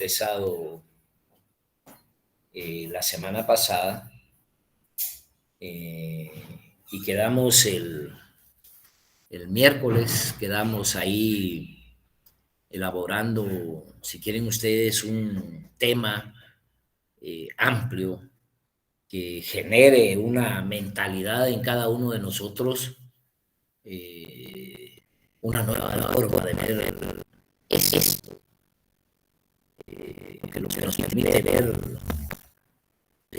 empezado la semana pasada y quedamos el miércoles, quedamos ahí elaborando, si quieren ustedes, un tema amplio que genere una mentalidad en cada uno de nosotros, una nueva forma de ver es esto, que lo que nos permite ver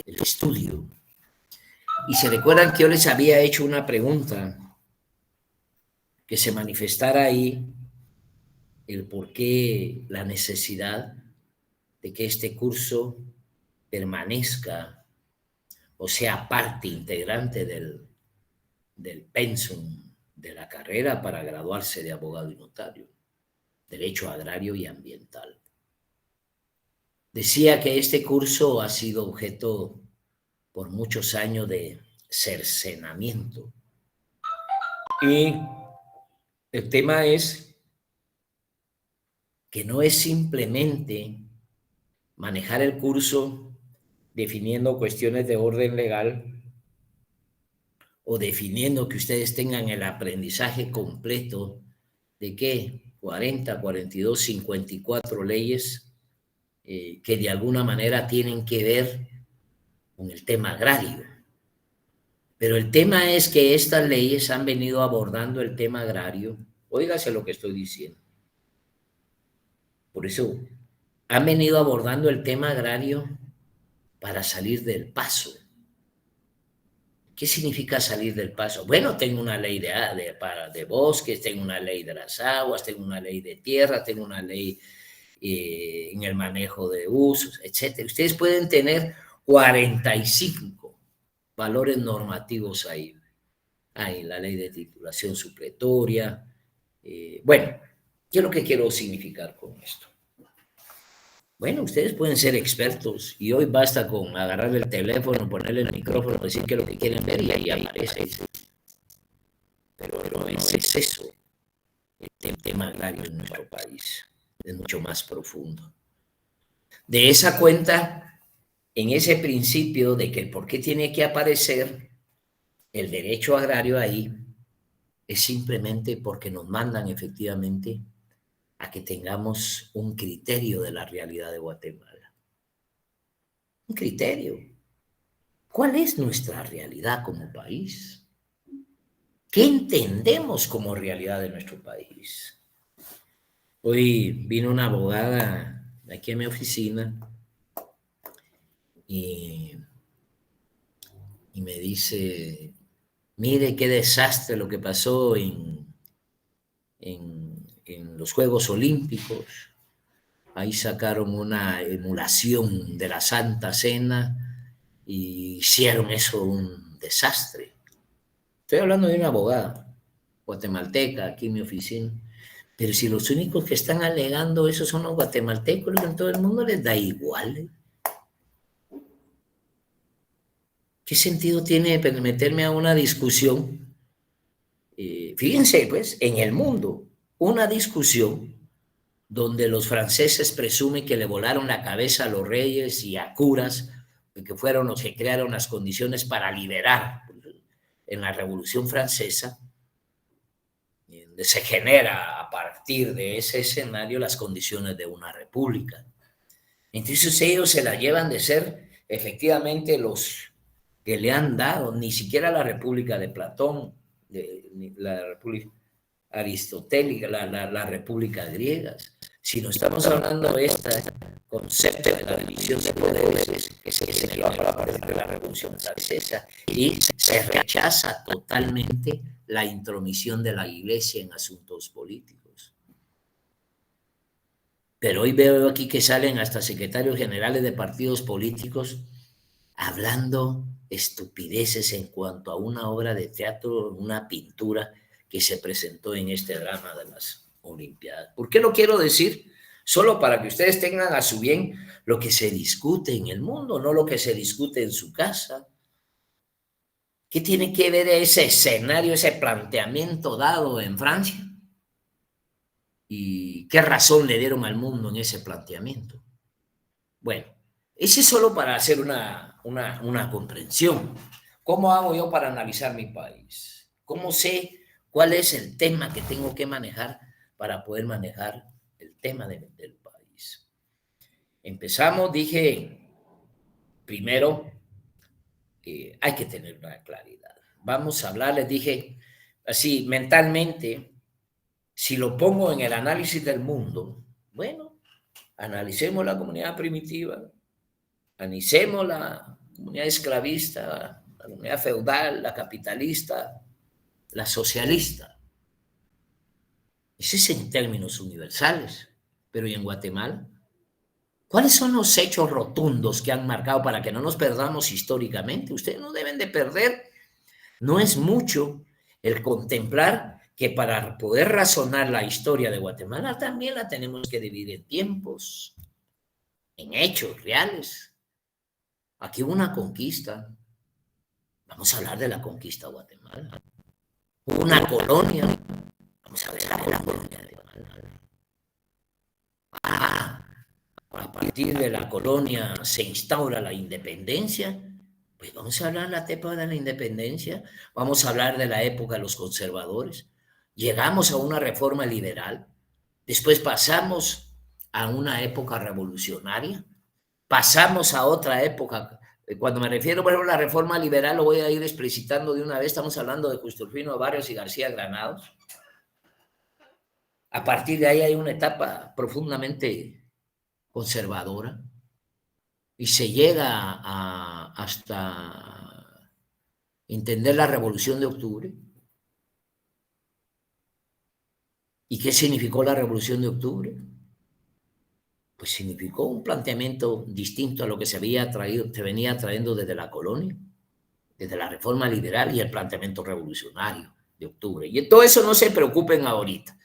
el estudio. Y se recuerdan que yo les había hecho una pregunta que se manifestara ahí el por qué la necesidad de que este curso permanezca o sea parte integrante del pensum de la carrera para graduarse de abogado y notario, derecho agrario y ambiental. Decía que este curso ha sido objeto por muchos años de cercenamiento. Y el tema es que no es simplemente manejar el curso definiendo cuestiones de orden legal o definiendo que ustedes tengan el aprendizaje completo de ¿qué? 40, 42, 54 leyes que de alguna manera tienen que ver con el tema agrario. Pero el tema es que estas leyes han venido abordando el tema agrario. Óigase lo que estoy diciendo. Por eso han venido abordando el tema agrario para salir del paso. ¿Qué significa salir del paso? Bueno, tengo una ley de bosques, tengo una ley de las aguas, tengo una ley de tierra, tengo una ley en el manejo de usos, etc. Ustedes pueden tener 45 valores normativos ahí. Hay la ley de titulación supletoria. Bueno, ¿qué es lo que quiero significar con esto? Bueno, ustedes pueden ser expertos y hoy basta con agarrar el teléfono, ponerle el micrófono, decir que es lo que quieren ver y ahí aparece. Pero no es eso. El tema agrario en nuestro país es mucho más profundo. De esa cuenta, en ese principio de que por qué tiene que aparecer el derecho agrario ahí, es simplemente porque nos mandan efectivamente a que tengamos un criterio de la realidad de Guatemala. Un criterio. ¿Cuál es nuestra realidad como país? ¿Qué entendemos como realidad de nuestro país? Hoy vino una abogada aquí a mi oficina y me dice, mire qué desastre lo que pasó en los Juegos Olímpicos. Ahí sacaron una emulación de la Santa Cena y hicieron eso un desastre. Estoy hablando de una abogada guatemalteca aquí en mi oficina. Pero si los únicos que están alegando eso son los guatemaltecos, en todo el mundo les da igual. ¿Qué sentido tiene meterme a una discusión? Fíjense, pues, en el mundo, una discusión donde los franceses presumen que le volaron la cabeza a los reyes y a curas, que fueron los que crearon las condiciones para liberar en la Revolución Francesa, donde se genera a partir de ese escenario las condiciones de una república. Entonces ellos se la llevan de ser efectivamente los que le han dado, ni siquiera la república de Platón, la república aristotélica, la república griega, sino estamos hablando de este concepto de la división de poderes que se generó a partir de la Revolución Francesa y se rechaza totalmente la intromisión de la Iglesia en asuntos políticos. Pero hoy veo aquí que salen hasta secretarios generales de partidos políticos hablando estupideces en cuanto a una obra de teatro, una pintura que se presentó en este drama de las Olimpiadas. ¿Por qué lo quiero decir? Solo para que ustedes tengan a su bien lo que se discute en el mundo, no lo que se discute en su casa. ¿Qué tiene que ver ese escenario, ese planteamiento dado en Francia? ¿Y qué razón le dieron al mundo en ese planteamiento? Bueno, ese es solo para hacer una comprensión. ¿Cómo hago yo para analizar mi país? ¿Cómo sé cuál es el tema que tengo que manejar para poder manejar el tema del país? Empezamos, dije, primero, hay que tener una claridad. Vamos a hablar, les dije, así mentalmente, si lo pongo en el análisis del mundo, bueno, analicemos la comunidad primitiva, analicemos la comunidad esclavista, la comunidad feudal, la capitalista, la socialista. Ese es en términos universales. Pero ¿y en Guatemala? ¿Cuáles son los hechos rotundos que han marcado para que no nos perdamos históricamente? Ustedes no deben de perder. No es mucho el contemplar que para poder razonar la historia de Guatemala también la tenemos que dividir en tiempos, en hechos reales. Aquí hubo una conquista. Vamos a hablar de la conquista de Guatemala. Hubo una colonia. Vamos a ver la colonia de Guatemala. A partir de la colonia se instaura la independencia. Pues vamos a hablar de la etapa de la independencia. Vamos a hablar de la época de los conservadores. Llegamos a una reforma liberal. Después pasamos a una época revolucionaria. Pasamos a otra época. Cuando me refiero, por ejemplo, a la reforma liberal, lo voy a ir explicitando de una vez. Estamos hablando de Justelfino Barrios y García Granados. A partir de ahí hay una etapa profundamente conservadora y se llega hasta entender la Revolución de Octubre. ¿Y qué significó la Revolución de Octubre? Pues significó un planteamiento distinto a lo que se venía trayendo desde la colonia, desde la reforma liberal y el planteamiento revolucionario de octubre. Y todo eso no se preocupen ahorita.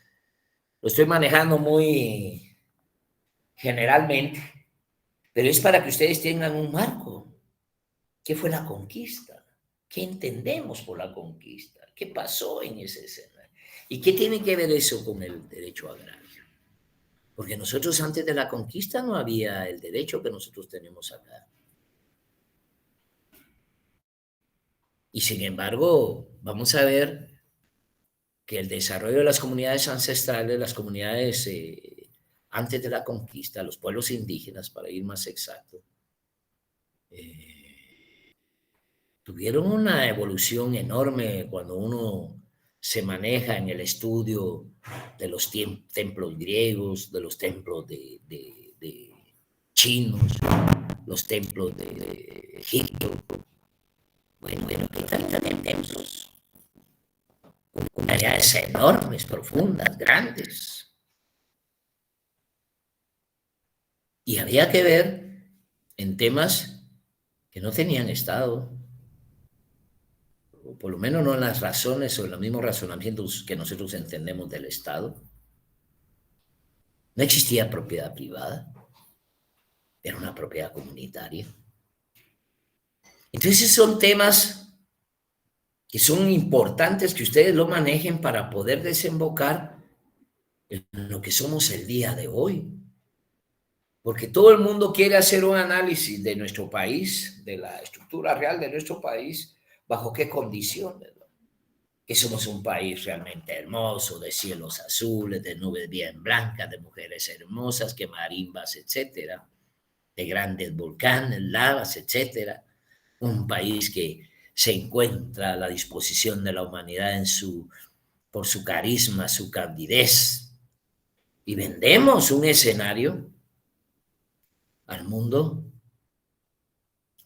Lo estoy manejando muy generalmente, pero es para que ustedes tengan un marco. ¿Qué fue la conquista? ¿Qué entendemos por la conquista? ¿Qué pasó en ese escenario? ¿Y qué tiene que ver eso con el derecho agrario? Porque nosotros antes de la conquista no había el derecho que nosotros tenemos acá. Y sin embargo, vamos a ver que el desarrollo de las comunidades ancestrales, las comunidades antes de la conquista, los pueblos indígenas, para ir más exacto, tuvieron una evolución enorme cuando uno se maneja en el estudio de los templos griegos, de los templos de chinos, los templos de Egipto. Bueno, que también templos, comunidades enormes, profundas, grandes. Y había que ver en temas que no tenían Estado, o por lo menos no en las razones o en los mismos razonamientos que nosotros entendemos del Estado. No existía propiedad privada, era una propiedad comunitaria. Entonces son temas que son importantes que ustedes lo manejen para poder desembocar en lo que somos el día de hoy. Porque todo el mundo quiere hacer un análisis de nuestro país, de la estructura real de nuestro país, bajo qué condiciones. Que somos un país realmente hermoso, de cielos azules, de nubes bien blancas, de mujeres hermosas, que marimbas, etcétera, de grandes volcanes, lavas, etcétera. Un país que se encuentra a la disposición de la humanidad por su carisma, su candidez. Y vendemos un escenario al mundo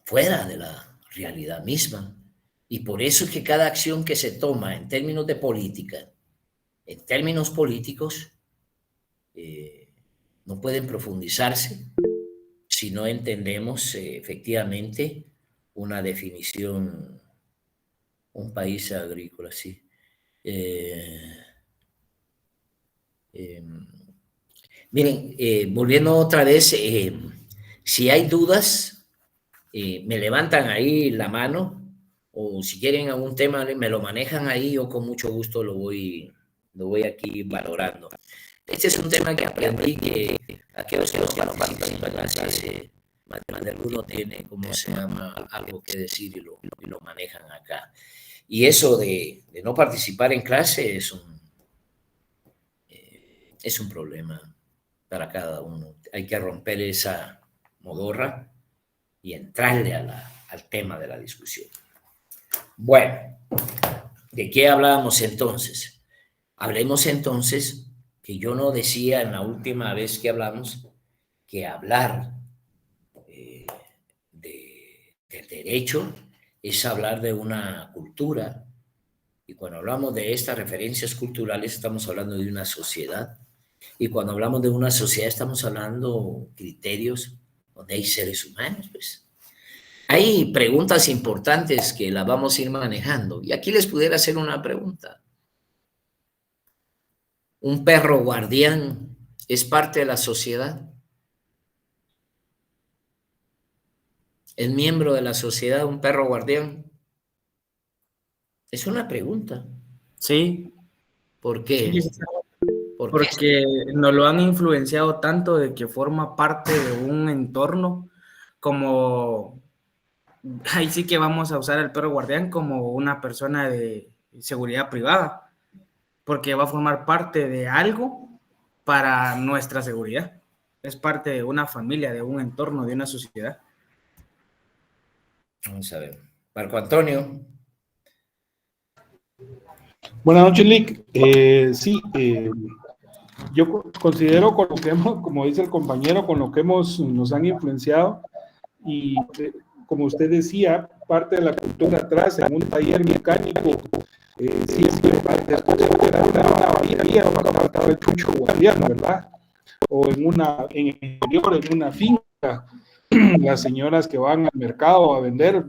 fuera de la realidad misma. Y por eso es que cada acción que se toma en términos de política, en términos políticos, no pueden profundizarse si no entendemos efectivamente una definición, un país agrícola, sí. Miren, volviendo otra vez, si hay dudas, me levantan ahí la mano o si quieren algún tema, me lo manejan ahí, yo con mucho gusto lo voy aquí valorando. Este es un tema que aprendí que aquellos que nos participan en las clases más de alguno tiene, ¿cómo se llama?, algo que decir y lo manejan acá. Y eso de no participar en clase es un problema para cada uno. Hay que romper esa modorra y entrarle al tema de la discusión. Bueno, ¿de qué hablábamos entonces? Hablemos entonces, que yo no decía en la última vez que hablamos, que hablar del derecho es hablar de una cultura. Y cuando hablamos de estas referencias culturales, estamos hablando de una sociedad. Y cuando hablamos de una sociedad, estamos hablando de criterios donde hay seres humanos, pues. Hay preguntas importantes que las vamos a ir manejando. Y aquí les pudiera hacer una pregunta. ¿Un perro guardián es parte de la sociedad? ¿Es miembro de la sociedad un perro guardián? Es una pregunta. Sí, ¿Por sí, qué? ¿Por qué? porque nos lo han influenciado tanto de que forma parte de un entorno como, ahí sí que vamos a usar el perro guardián como una persona de seguridad privada, porque va a formar parte de algo para nuestra seguridad. Es parte de una familia, de un entorno, de una sociedad. Vamos a ver. Marco Antonio. Buenas noches, Lick. Sí, yo considero con lo que hemos, como dice el compañero, con lo que nos han influenciado y como usted decía, parte de la cultura atrás en un taller mecánico, siempre después de una batería va a faltar el chucho guardián, ¿verdad? O en el interior, en una finca, las señoras que van al mercado a vender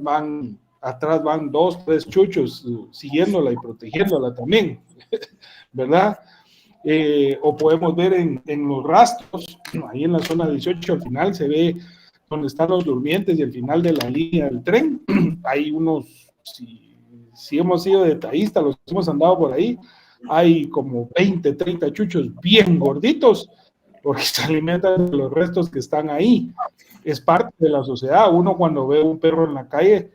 atrás van 2, 3 chuchos siguiéndola y protegiéndola también, ¿verdad? O podemos ver en los rastros, ahí en la zona 18 al final se ve donde están los durmientes y al final de la línea del tren, hay unos, si hemos sido detallistas, los hemos andado por ahí, hay como 20, 30 chuchos bien gorditos, porque se alimentan de los restos que están ahí. Es parte de la sociedad. Uno cuando ve un perro en la calle,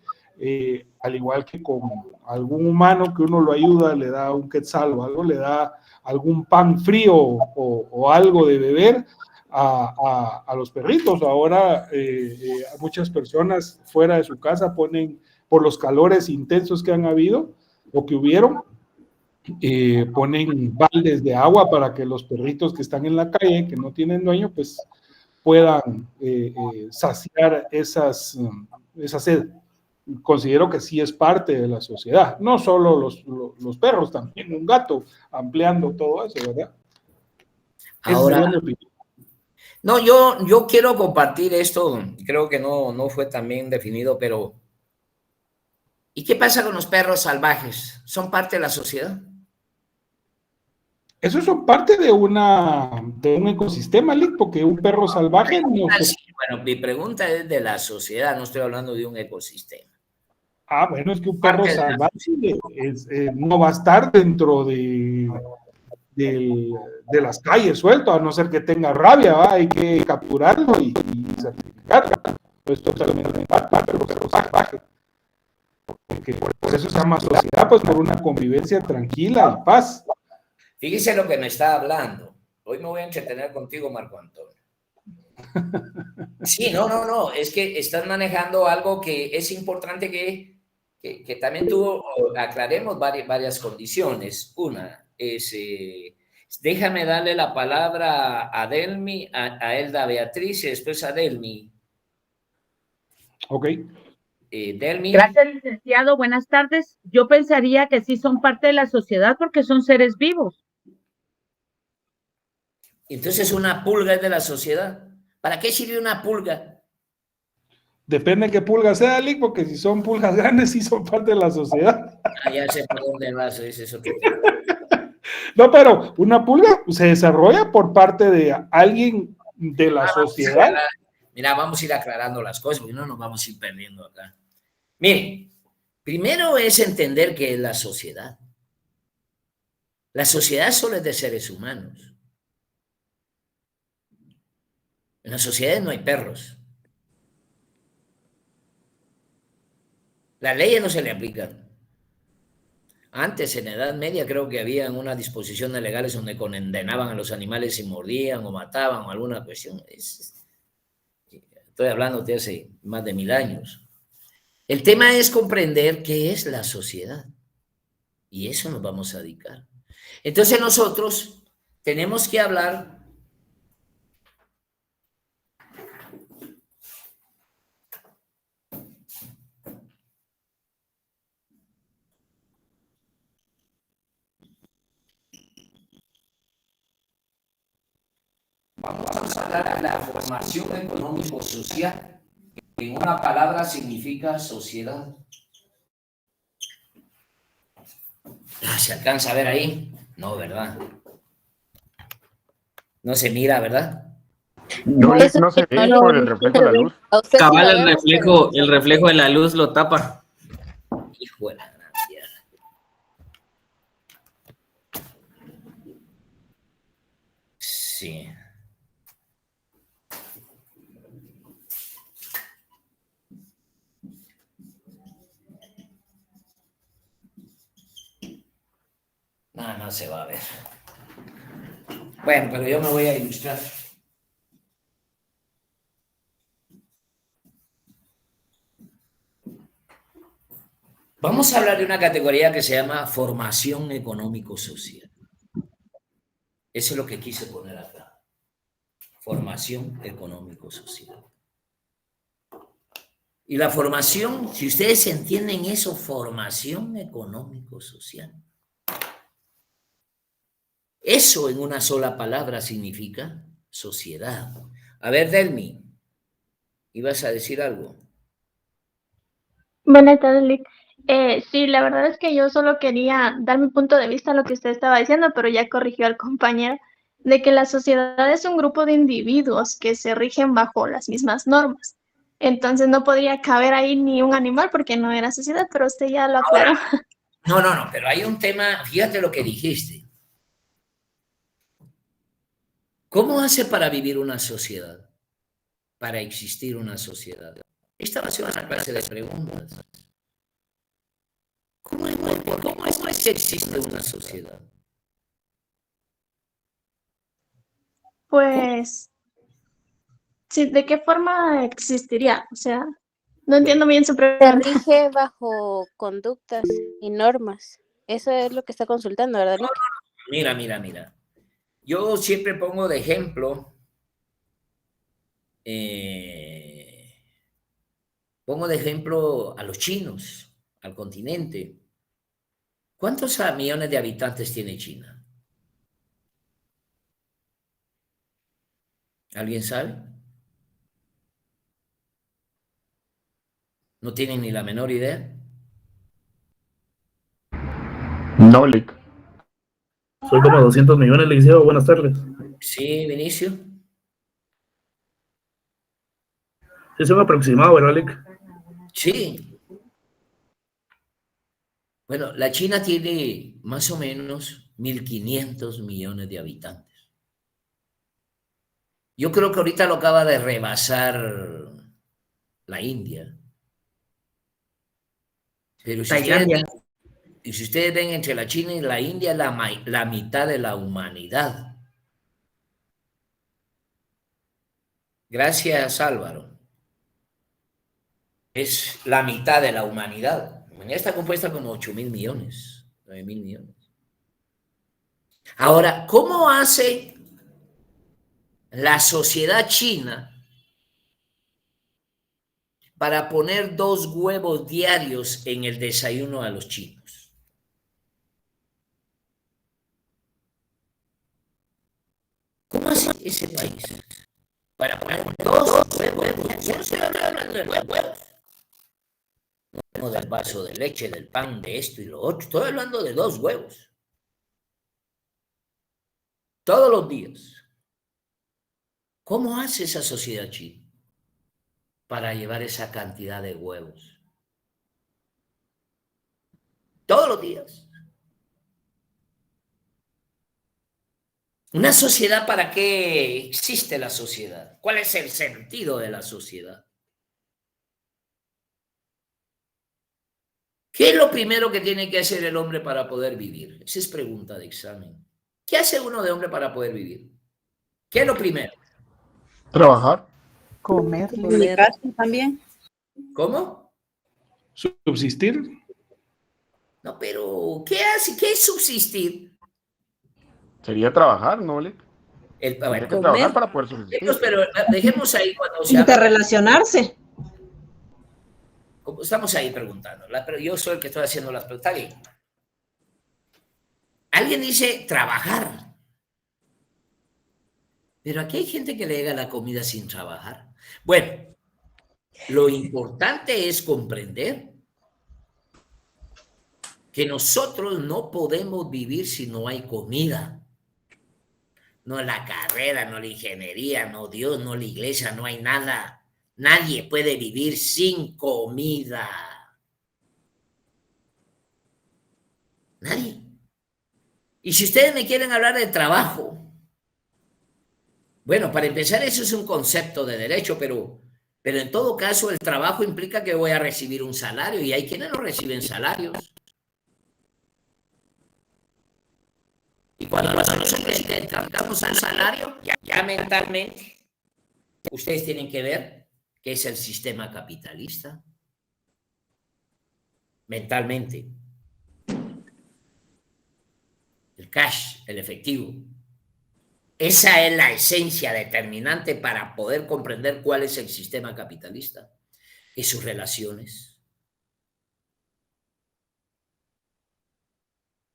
al igual que con algún humano que uno lo ayuda, le da un quetzal o algo, le da algún pan frío o algo de beber a los perritos. Ahora muchas personas fuera de su casa ponen, por los calores intensos que han habido o que hubieron, ponen baldes de agua para que los perritos que están en la calle, que no tienen dueño, pues puedan saciar esa sed. Considero que sí es parte de la sociedad, no solo los perros, también un gato, ampliando todo eso, ¿verdad? Esa Ahora, sería mi opinión. no, yo quiero compartir esto, creo que no fue tan bien definido, pero ¿y qué pasa con los perros salvajes? ¿Son parte de la sociedad? Eso son parte de un ecosistema, Lick, porque un perro salvaje no se... Sí, bueno, mi pregunta es de la sociedad, no estoy hablando de un ecosistema. Ah, bueno, es que un perro Parte de la salvaje no va a estar dentro de las calles suelto, a no ser que tenga rabia, ¿va? Hay que capturarlo y sacrificarlo. Esto totalmente parte de los salvajes. Porque por eso se llama sociedad, pues por una convivencia tranquila y paz. Fíjese lo que me está hablando. Hoy me voy a entretener contigo, Marco Antonio. Sí, no, es que estás manejando algo que es importante que también tú aclaremos varias condiciones. Una es, déjame darle la palabra a Delmi, a Elda Beatriz y después a Delmi. Ok. Delmi. Gracias, licenciado. Buenas tardes. Yo pensaría que sí son parte de la sociedad porque son seres vivos. Entonces una pulga es de la sociedad. ¿Para qué sirve una pulga? Depende de qué pulga sea, Lick, porque si son pulgas grandes, sí son parte de la sociedad. Ah, ya sé por dónde vas, ese es otro. No, pero una pulga se desarrolla por parte de alguien de la sociedad. Mira, vamos a ir aclarando las cosas, porque no nos vamos a ir perdiendo acá. Miren, primero es entender qué es la sociedad. La sociedad solo es de seres humanos. En las sociedades no hay perros. Las leyes no se le aplican. Antes, en la Edad Media, creo que había unas disposiciones legales donde condenaban a los animales si mordían o mataban o alguna cuestión. Estoy hablando de hace más de 1000 años. El tema es comprender qué es la sociedad. Y eso nos vamos a dedicar. Entonces nosotros tenemos que hablar de la formación económico-social, que en una palabra significa sociedad. ¿Se alcanza a ver ahí? No, ¿verdad? No se mira, ¿verdad? No, Eso no sí, se no ve lo por el reflejo de la luz. A usted sí Cabal, lo el vemos, pero reflejo, el nosotros reflejo de la luz lo tapa. Hijo de la gran tierra. Sí. No, no se va a ver. Bueno, pero yo me voy a ilustrar. Vamos a hablar de una categoría que se llama formación económico-social. Eso es lo que quise poner acá. Formación económico-social. Y la formación, si ustedes entienden eso, formación económico-social. Eso en una sola palabra significa sociedad. A ver, Delmi, ¿ibas a decir algo? Buenas tardes, Lick. Sí, la verdad es que yo solo quería dar mi punto de vista a lo que usted estaba diciendo, pero ya corrigió al compañero de que la sociedad es un grupo de individuos que se rigen bajo las mismas normas. Entonces no podría caber ahí ni un animal porque no era sociedad, pero usted ya lo aclaró. No, pero hay un tema, fíjate lo que dijiste. ¿Cómo hace para vivir una sociedad? Para existir una sociedad. Esta va a ser una clase de preguntas. ¿Cómo es que existe una sociedad? Pues, sí, ¿de qué forma existiría? O sea, no entiendo bien su se pregunta. rige bajo conductas y normas. Eso es lo que está consultando, ¿verdad, Lick? Mira. Yo siempre pongo de ejemplo, a los chinos, al continente. ¿Cuántos millones de habitantes tiene China? ¿Alguien sabe? ¿No tienen ni la menor idea? No, Lick. Soy como 200 millones, Liceo. Buenas tardes. Sí, Vinicio. Es un aproximado, ¿verdad, Lick? Sí. Bueno, la China tiene más o menos 1.500 millones de habitantes. Yo creo que ahorita lo acaba de rebasar la India. Pero Tailandia. si ustedes ven entre la China y la India, la mitad de la humanidad. Gracias, Álvaro. Es la mitad de la humanidad. La humanidad está compuesta como 8.000 millones, 9.000 millones. Ahora, ¿cómo hace la sociedad china para poner 2 huevos diarios en el desayuno a los chinos? ¿Cómo hace ese país para poner 2 huevos? Yo no estoy hablando de huevos. No del vaso de leche, del pan, de esto y lo otro. Estoy hablando de 2 huevos. Todos los días. ¿Cómo hace esa sociedad china para llevar esa cantidad de huevos? Todos los días. ¿Una sociedad para qué existe la sociedad? ¿Cuál es el sentido de la sociedad? ¿Qué es lo primero que tiene que hacer el hombre para poder vivir? Esa es pregunta de examen. ¿Qué hace uno de hombre para poder vivir? ¿Qué es lo primero? Trabajar. Comer. Comunicarse también. ¿Cómo? Subsistir. No, pero ¿qué hace? ¿Qué es subsistir? Sería trabajar, ¿no, Lick? Bueno, Tendría que trabajar para poder subsistir. pero dejemos ahí cuando se habla. Interrelacionarse. Estamos ahí preguntando. Pero yo soy el que estoy haciendo las preguntas. Está bien. Alguien dice trabajar. Pero aquí hay gente que le llega la comida sin trabajar. Bueno, lo importante es comprender que nosotros no podemos vivir si no hay comida. No la carrera, no la ingeniería, no Dios, no la iglesia, no hay nada. Nadie puede vivir sin comida. Nadie. Y si ustedes me quieren hablar de trabajo, bueno, para empezar, eso es un concepto de derecho, pero en todo caso el trabajo implica que voy a recibir un salario y hay quienes no reciben salarios. Y cuando nosotros intentamos un salario, ya mentalmente, ustedes tienen que ver qué es el sistema capitalista. Mentalmente. El cash, el efectivo. Esa es la esencia determinante para poder comprender cuál es el sistema capitalista y sus relaciones.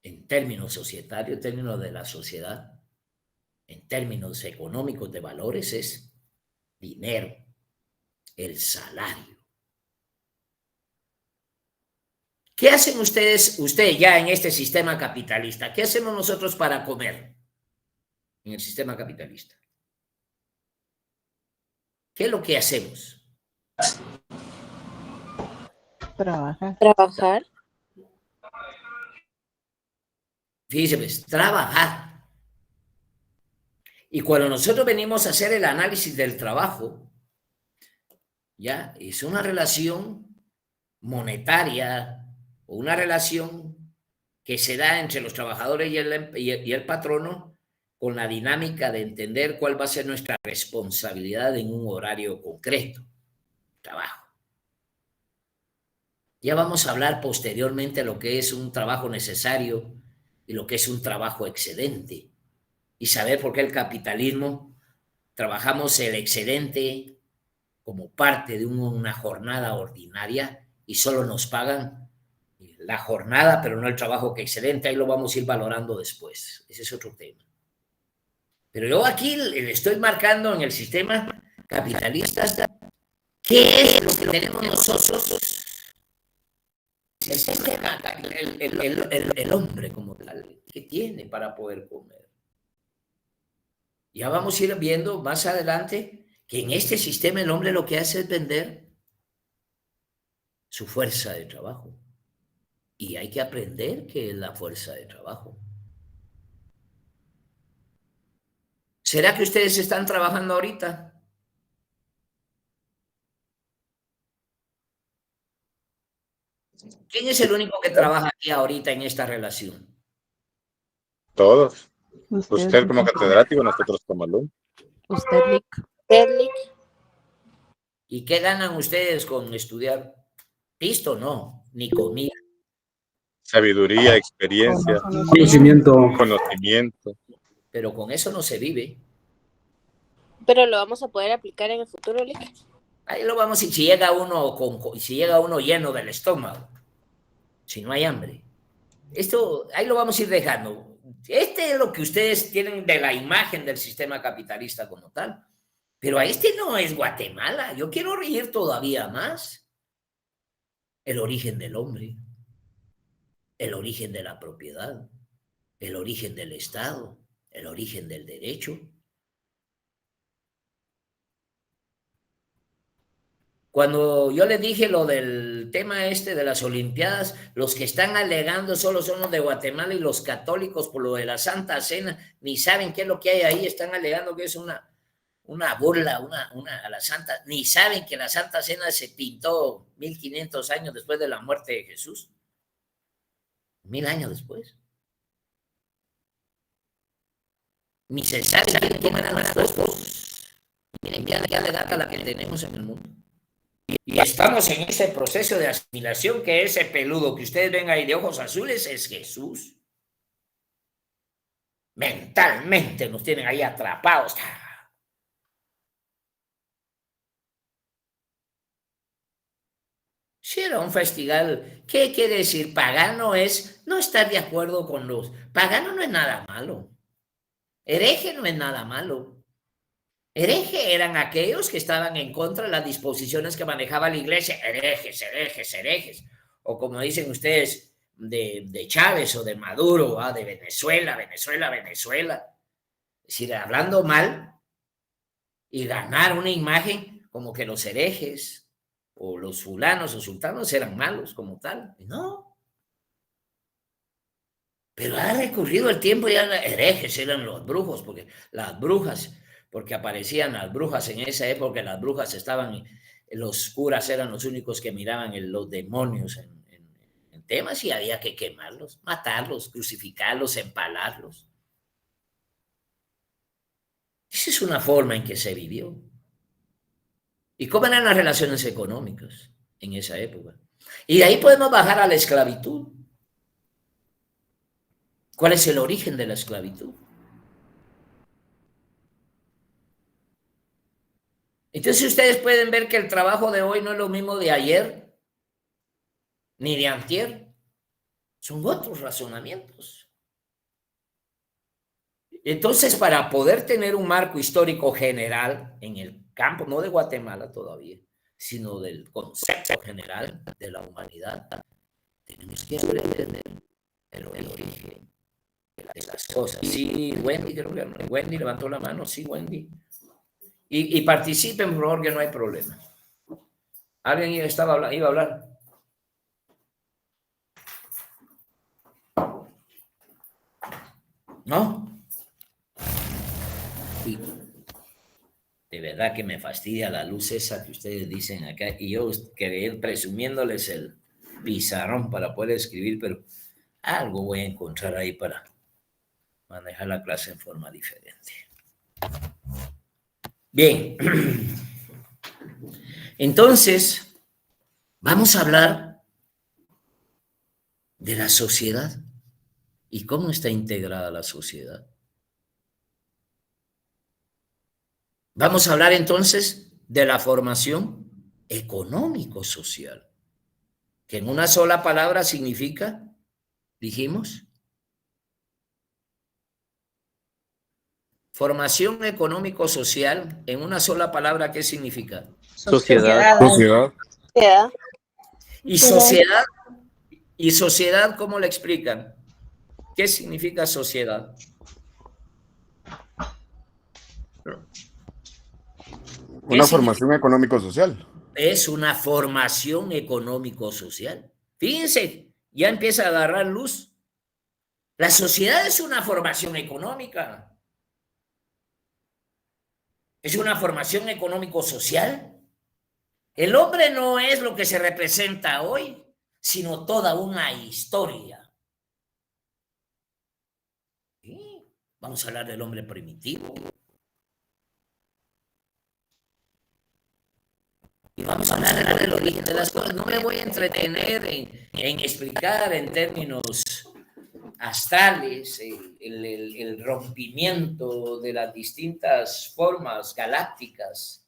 En términos societarios, en términos de la sociedad, en términos económicos de valores, es dinero, el salario. ¿Qué hacen ustedes ya en este sistema capitalista? ¿Qué hacemos nosotros para comer en el sistema capitalista? ¿Qué es lo que hacemos? Trabajar. Fíjense, pues, trabajar. Y cuando nosotros venimos a hacer el análisis del trabajo, ya es una relación monetaria o una relación que se da entre los trabajadores y el patrono con la dinámica de entender cuál va a ser nuestra responsabilidad en un horario concreto. Trabajo. Ya vamos a hablar posteriormente de lo que es un trabajo necesario y lo que es un trabajo excedente. Y saber por qué el capitalismo trabajamos el excedente como parte de una jornada ordinaria y solo nos pagan la jornada, pero no el trabajo que excedente. Ahí lo vamos a ir valorando después. Ese es otro tema. Pero yo aquí le estoy marcando en el sistema capitalista qué es lo que tenemos nosotros. El sistema, el hombre como tal, ¿qué tiene para poder comer? Ya vamos a ir viendo más adelante que en este sistema el hombre lo que hace es vender su fuerza de trabajo. Y hay que aprender qué es la fuerza de trabajo. ¿Será que ustedes están trabajando ahorita? ¿Quién es el único que trabaja aquí ahorita en esta relación? Todos. Usted como catedrático, nosotros como alumno. Usted, Lick. ¿Y qué ganan ustedes con estudiar? Pisto no, ni comida. Sabiduría, experiencia, conocimiento. Pero con eso no se vive. Pero lo vamos a poder aplicar en el futuro, Lick. Ahí lo vamos, si llega uno lleno del estómago, si no hay hambre. Esto, ahí lo vamos a ir dejando. Este es lo que ustedes tienen de la imagen del sistema capitalista como tal. Pero este no es Guatemala. Yo quiero ir todavía más. El origen del hombre, el origen de la propiedad, el origen del Estado, el origen del derecho. Cuando yo les dije lo del tema este de las Olimpiadas, los que están alegando solo son los de Guatemala y los católicos por lo de la Santa Cena, ni saben qué es lo que hay ahí, están alegando que es una burla a la Santa, ni saben que la Santa Cena se pintó 1500 años después de la muerte de Jesús. 1000 años después. Ni se sabe quién eran las dos cosas. Miren ya la edad a la que tenemos en el mundo. Y estamos en ese proceso de asimilación que ese peludo que ustedes ven ahí de ojos azules es Jesús. Mentalmente nos tienen ahí atrapados. Si era un festival, ¿qué quiere decir? Pagano es no estar de acuerdo con los... Pagano no es nada malo. Hereje no es nada malo. Hereje eran aquellos que estaban en contra de las disposiciones que manejaba la iglesia. Herejes, herejes, herejes. O como dicen ustedes, de Chávez o de Maduro, de Venezuela, Venezuela, Venezuela. Es decir, hablando mal y ganar una imagen como que los herejes o los fulanos o sultanos eran malos como tal. No. Pero ha recurrido el tiempo y ya herejes eran los brujos, porque las brujas, porque aparecían las brujas en esa época, las brujas estaban, los curas eran los únicos que miraban los demonios en temas y había que quemarlos, matarlos, crucificarlos, empalarlos. Esa es una forma en que se vivió. ¿Y cómo eran las relaciones económicas en esa época? Y de ahí podemos bajar a la esclavitud. ¿Cuál es el origen de la esclavitud? Entonces ustedes pueden ver que el trabajo de hoy no es lo mismo de ayer, ni de antier. Son otros razonamientos. Entonces, para poder tener un marco histórico general en el campo, no de Guatemala todavía, sino del concepto general de la humanidad, tenemos que aprender el origen de las cosas. Sí, Wendy, creo que Wendy levantó la mano. Sí, Wendy. Y participen, por favor, que no hay problema. ¿Alguien iba a hablar? ¿No? Sí. De verdad que me fastidia la luz esa que ustedes dicen acá. Y yo quería ir presumiéndoles el pizarrón para poder escribir, pero algo voy a encontrar ahí para manejar la clase en forma diferente. Bien. Entonces, vamos a hablar de la sociedad y cómo está integrada la sociedad. Vamos a hablar entonces de la formación económico-social, que en una sola palabra significa, dijimos, formación económico-social, en una sola palabra, ¿qué significa? Sociedad. ¿Y sociedad cómo le explican? ¿Qué significa sociedad? Una formación económico-social. Es una formación económico-social. Fíjense, ya empieza a agarrar luz. La sociedad es una formación económica. Es una formación económico-social. El hombre no es lo que se representa hoy, sino toda una historia. ¿Sí? Vamos a hablar del hombre primitivo. Y vamos a hablar del origen de las cosas. No me voy a entretener en explicar en términos astrales el rompimiento de las distintas formas galácticas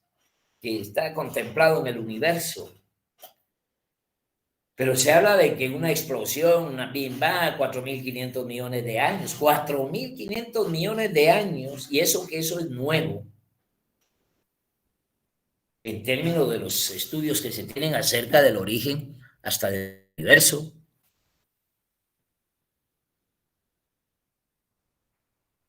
que está contemplado en el universo. Pero se habla de que una explosión, una Big Bang, 4.500 millones de años, 4.500 millones de años, y eso es nuevo. En términos de los estudios que se tienen acerca del origen hasta del universo.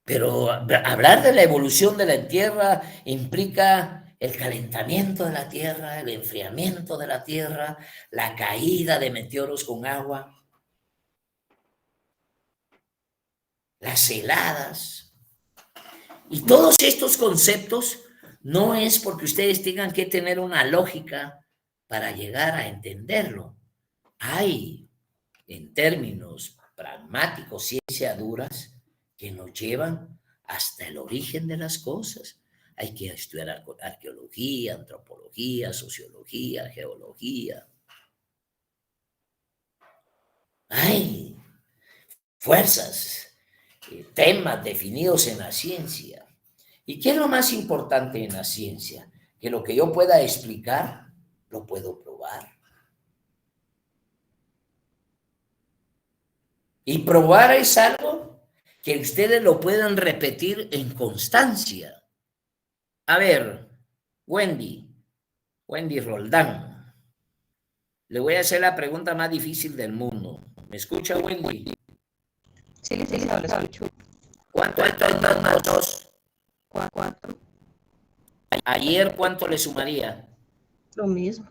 Pero hablar de la evolución de la Tierra implica el calentamiento de la Tierra, el enfriamiento de la Tierra, la caída de meteoros con agua, las heladas. Y todos estos conceptos no es porque ustedes tengan que tener una lógica para llegar a entenderlo. Hay, en términos pragmáticos, ciencia duras, que nos llevan hasta el origen de las cosas. Hay que estudiar arqueología, antropología, sociología, geología. Hay fuerzas, temas definidos en la ciencia. ¿Y qué es lo más importante en la ciencia? Que lo que yo pueda explicar, lo puedo probar. Y probar es algo que ustedes lo puedan repetir en constancia. A ver, Wendy Roldán, le voy a hacer la pregunta más difícil del mundo. ¿Me escucha, Wendy? Sí, lo escucho. ¿Cuánto es 2 más 2? 4. Ayer, ¿cuánto le sumaría? Lo mismo.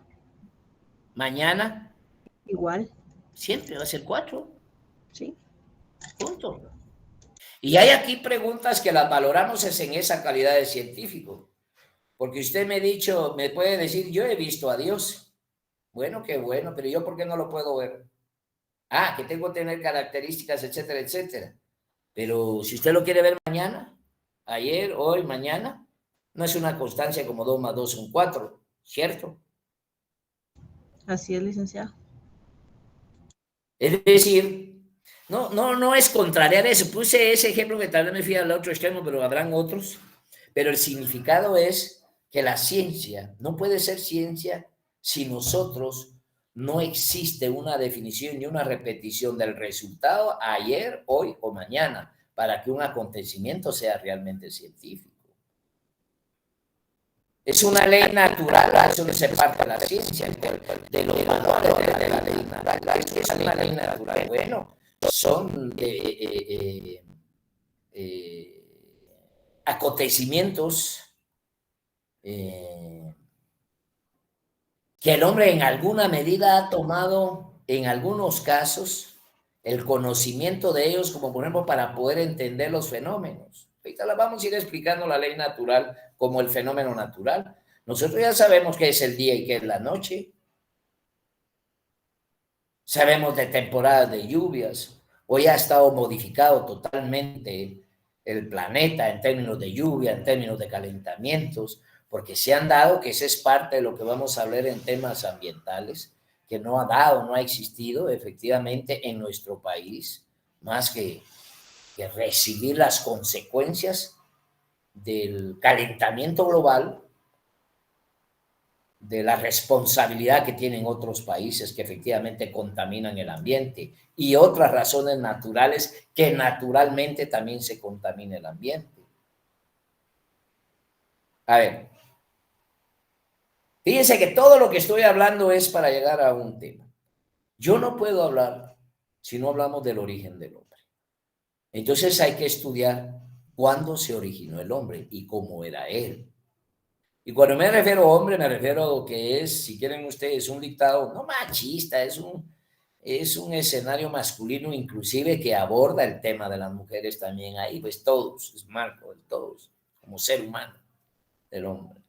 Mañana, Igual. siempre va a ser 4. Sí. Punto. Y hay aquí preguntas que las valoramos es en esa calidad de científico. Porque usted me puede decir, yo he visto a Dios. Bueno, qué bueno, pero yo ¿por qué no lo puedo ver? Ah, que tengo que tener características, etcétera, etcétera. Pero si usted lo quiere ver mañana, ayer, hoy, mañana, no es una constancia como 2 más 2 son 4, ¿cierto? Así es, licenciado. Es decir, no es contrariar eso. Puse ese ejemplo que tal vez me fui al otro extremo, pero habrán otros. Pero el significado es que la ciencia no puede ser ciencia si nosotros no existe una definición y una repetición del resultado ayer, hoy o mañana para que un acontecimiento sea realmente científico. Es una ley natural, eso no se parte de la ciencia, de los manuales de la ley natural. Es una ley natural. Bueno, son acontecimientos que el hombre en alguna medida ha tomado, en algunos casos, el conocimiento de ellos, como por ejemplo para poder entender los fenómenos. Ahorita la vamos a ir explicando la ley natural como el fenómeno natural. Nosotros ya sabemos qué es el día y qué es la noche. Sabemos de temporadas de lluvias. Hoy ha estado modificado totalmente el planeta en términos de lluvia, en términos de calentamientos, porque se han dado, que esa es parte de lo que vamos a hablar en temas ambientales, que no ha existido efectivamente en nuestro país, más que recibir las consecuencias del calentamiento global, de la responsabilidad que tienen otros países que efectivamente contaminan el ambiente y otras razones naturales que naturalmente también se contamina el ambiente. A ver, fíjense que todo lo que estoy hablando es para llegar a un tema. Yo no puedo hablar si no hablamos del origen del hombre. Entonces hay que estudiar cuándo se originó el hombre y cómo era él. Y cuando me refiero a hombre, me refiero a lo que es, si quieren ustedes, un dictado, no machista, es un escenario masculino inclusive que aborda el tema de las mujeres también ahí, pues todos, es marco de todos, como ser humano, del hombre.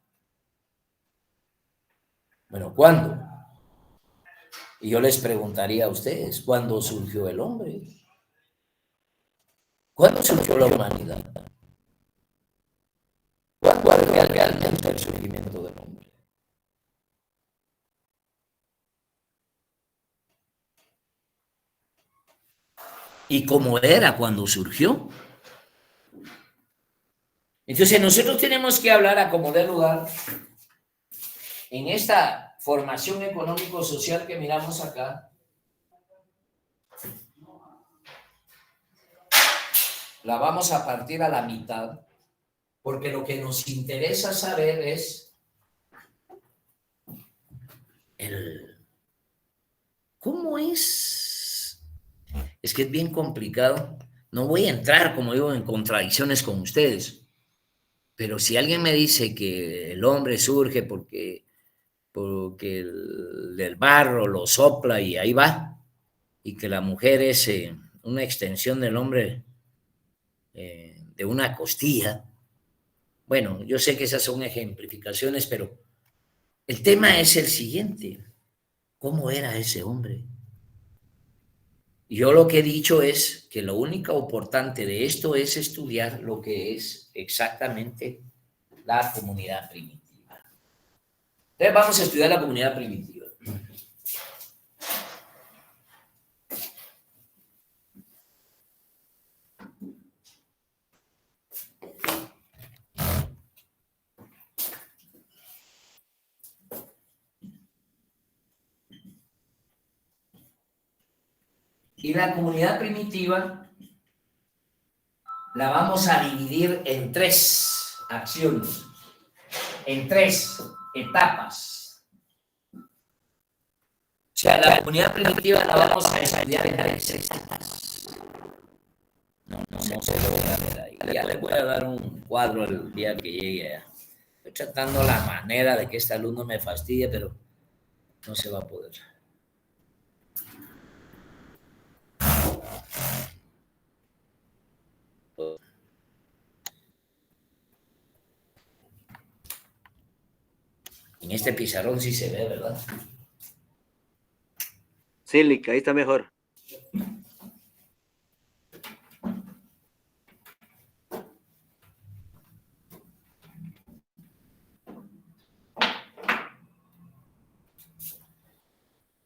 Bueno, ¿cuándo? Y yo les preguntaría a ustedes, ¿cuándo surgió el hombre? ¿Cuándo surgió la humanidad? ¿Cuándo es realmente el surgimiento del hombre? ¿Y cómo era cuando surgió? Entonces nosotros tenemos que hablar a como dé lugar en esta formación económico-social que miramos acá. La vamos a partir a la mitad, porque lo que nos interesa saber es cómo es. Es que es bien complicado. No voy a entrar, como digo, en contradicciones con ustedes, pero si alguien me dice que el hombre surge porque el barro lo sopla y ahí va, y que la mujer es una extensión del hombre de una costilla. Bueno, yo sé que esas son ejemplificaciones, pero el tema es el siguiente. ¿Cómo era ese hombre? Yo lo que he dicho es que lo único importante de esto es estudiar lo que es exactamente la comunidad primitiva. Entonces vamos a estudiar la comunidad primitiva. Y la comunidad primitiva la vamos a dividir en 3 acciones, en 3 etapas. O sea, la comunidad primitiva la vamos a estudiar en 3 etapas. No se lo voy a ver ahí. Ya le voy a dar un cuadro el día que llegue allá. Estoy tratando la manera de que este alumno me fastidie, pero no se va a poder. En este pizarrón sí se ve, ¿verdad? Sí, Lick, ahí está mejor.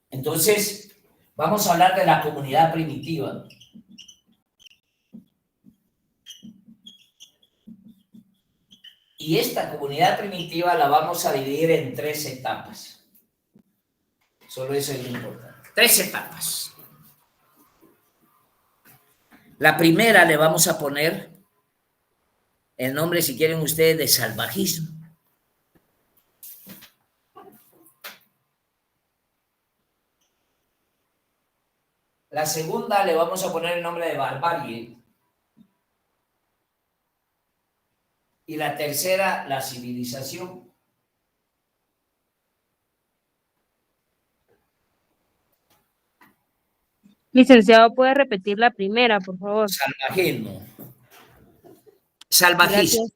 Entonces, vamos a hablar de la comunidad primitiva. Y esta comunidad primitiva la vamos a dividir en 3 etapas. Solo eso es lo importante. 3 etapas. La primera le vamos a poner el nombre, si quieren ustedes, de salvajismo. La segunda le vamos a poner el nombre de barbarie. Y la tercera, la civilización. Licenciado, ¿puede repetir la primera, por favor? Salvajismo. Salvajismo. Gracias.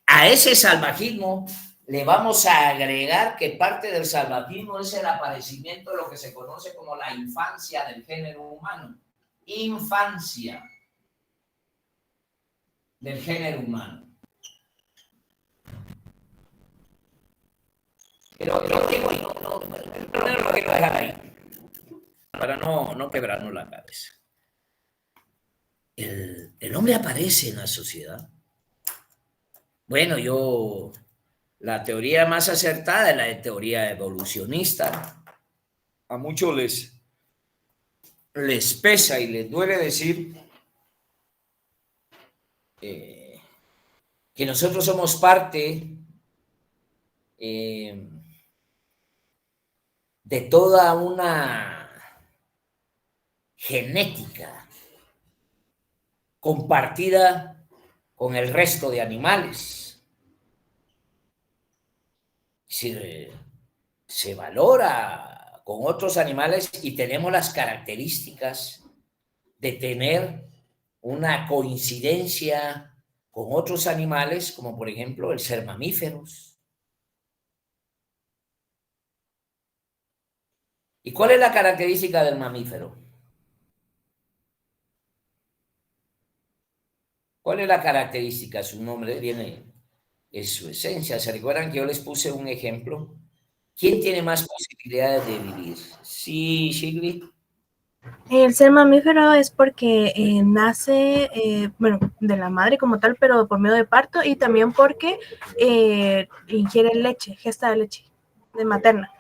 A ese salvajismo le vamos a agregar que parte del salvajismo es el aparecimiento de lo que se conoce como la infancia del género humano. Infancia del género humano. Pero lo quiero dejar ahí, para no quebrarnos la cabeza. El hombre aparece en la sociedad. Bueno, la teoría más acertada es la teoría evolucionista. A muchos les pesa y les duele decir que nosotros somos parte de toda una genética compartida con el resto de animales. Se valora con otros animales y tenemos las características de tener una coincidencia con otros animales, como por ejemplo el ser mamíferos. ¿Y cuál es la característica del mamífero? ¿Cuál es la característica? Su nombre viene, es su esencia. ¿Se recuerdan que yo les puse un ejemplo? ¿Quién tiene más posibilidades de vivir? Sí, Shirley. El ser mamífero es porque nace, bueno, de la madre como tal, pero por medio de parto, y también porque ingiere leche, gesta de leche, de materna.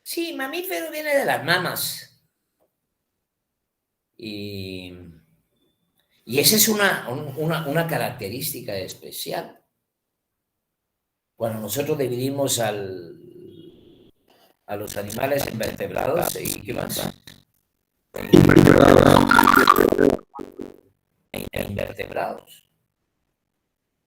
Sí, mamífero viene de las mamas. Y esa es una característica especial. Cuando nosotros dividimos a los animales en vertebrados, ¿y qué más? Invertebrados.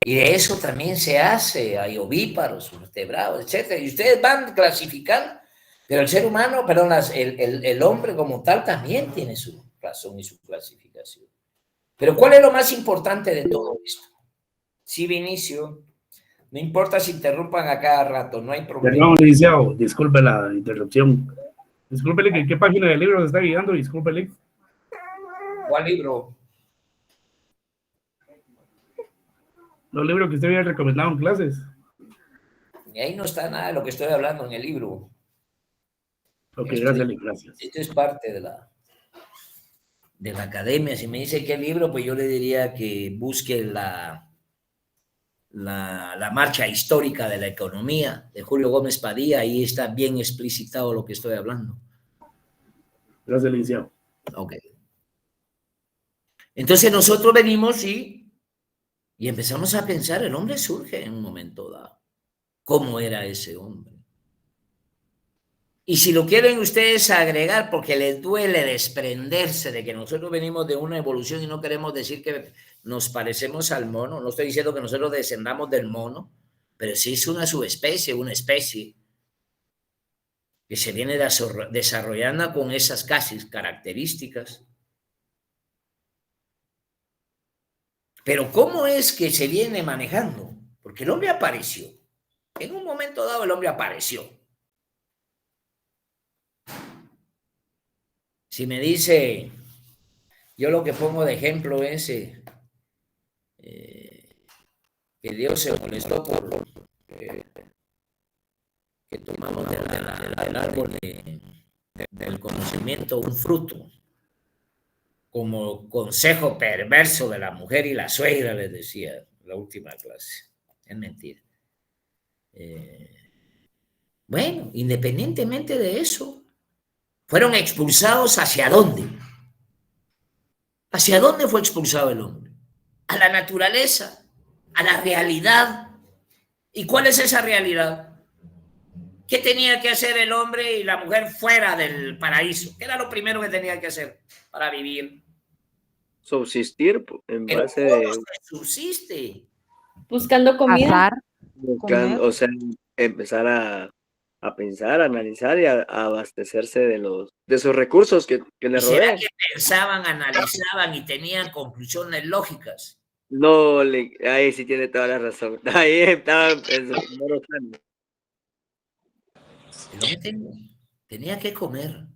Y de eso también se hace, hay ovíparos, vertebrados, etc. Y ustedes van clasificando, pero el ser humano, perdón, el hombre como tal también tiene su razón y su clasificación. Pero ¿cuál es lo más importante de todo esto? Sí, Vinicio, No importa si interrumpan a cada rato, no hay problema. Perdón, licenciado, disculpe la interrupción. Discúlpele, ¿qué página del libro se está guiando? Discúlpele. ¿Cuál libro? Los libros que usted había recomendado en clases. Y ahí no está nada de lo que estoy hablando en el libro. Ok, gracias, gracias. Esto es parte de la academia. Si me dice qué libro, pues yo le diría que busque la marcha histórica de la economía de Julio Gómez Padilla. Ahí está bien explicitado lo que estoy hablando. Gracias, licenciado. Ok. Entonces nosotros venimos y empezamos a pensar, el hombre surge en un momento dado. ¿Cómo era ese hombre? Y si lo quieren ustedes agregar porque les duele desprenderse de que nosotros venimos de una evolución y no queremos decir que nos parecemos al mono, no estoy diciendo que nosotros descendamos del mono, pero sí es una subespecie, una especie que se viene desarrollando con esas casi características. Pero ¿cómo es que se viene manejando? Porque el hombre apareció. En un momento dado el hombre apareció. Si me dice, yo lo que pongo de ejemplo es que Dios se molestó por que tomamos del árbol del conocimiento un fruto, como consejo perverso de la mujer y la suegra, les decía la última clase. Es mentira. Bueno, independientemente de eso, fueron expulsados ¿hacia dónde? ¿Hacia dónde fue expulsado el hombre? A la naturaleza, a la realidad. ¿Y cuál es esa realidad? ¿Qué tenía que hacer el hombre y la mujer fuera del paraíso? ¿Qué era lo primero que tenía que hacer para vivir? Subsistir en Pero base ¿cómo de... se subsiste? Buscando comida. Buscando, o sea, empezar a pensar, a analizar y a abastecerse de sus recursos que le ¿Será rodean. que pensaban, analizaban y tenían conclusiones lógicas? No, ahí sí tiene toda la razón. Ahí estaba en su primer plano. El hombre tenía que comer.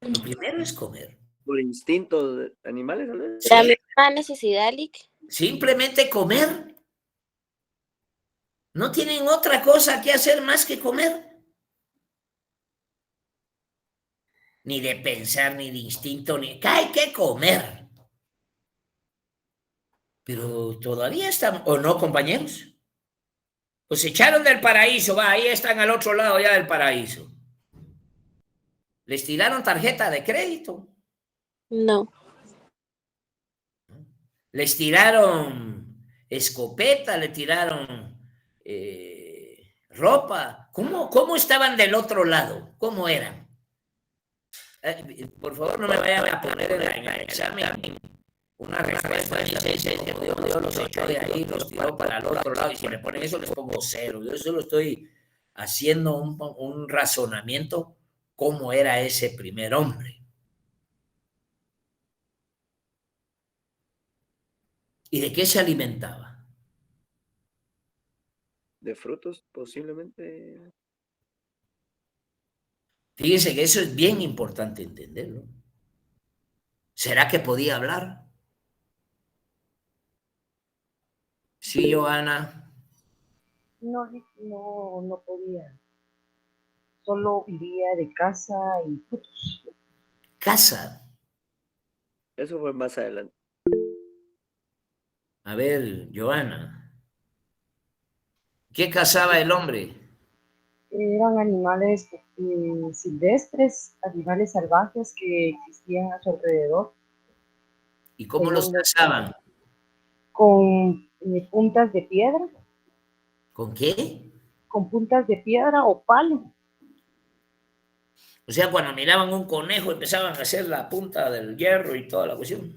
Lo primero es comer. Por instintos animales, tal vez. La misma necesidad, Lick. Simplemente comer. No tienen otra cosa que hacer más que comer. Ni de pensar, ni de instinto, ni que hay que comer. Pero todavía están, ¿o no, compañeros? Pues se echaron del paraíso, va, ahí están al otro lado ya del paraíso. ¿Les tiraron tarjeta de crédito? No. Les tiraron escopeta, le tiraron ropa. ¿Cómo estaban del otro lado? ¿Cómo eran? Por favor, no me vayan a poner en el examen una respuesta de Dios los echó de ahí, los tiró para el otro lado, y si me ponen eso les pongo 0. Yo solo estoy haciendo un razonamiento cómo era ese primer hombre. ¿Y de qué se alimentaba? De frutos, posiblemente. Fíjense que eso es bien importante entenderlo. ¿Será que podía hablar? Sí, Johanna. No podía. Solo vivía de casa y frutos. Casa. Eso fue más adelante. A ver, Johanna. ¿Qué cazaba el hombre? Eran animales silvestres, animales salvajes que existían a su alrededor. ¿Y cómo los cazaban? Con puntas de piedra. ¿Con qué? Con puntas de piedra o palo. O sea, cuando miraban un conejo empezaban a hacer la punta del hierro y toda la cuestión.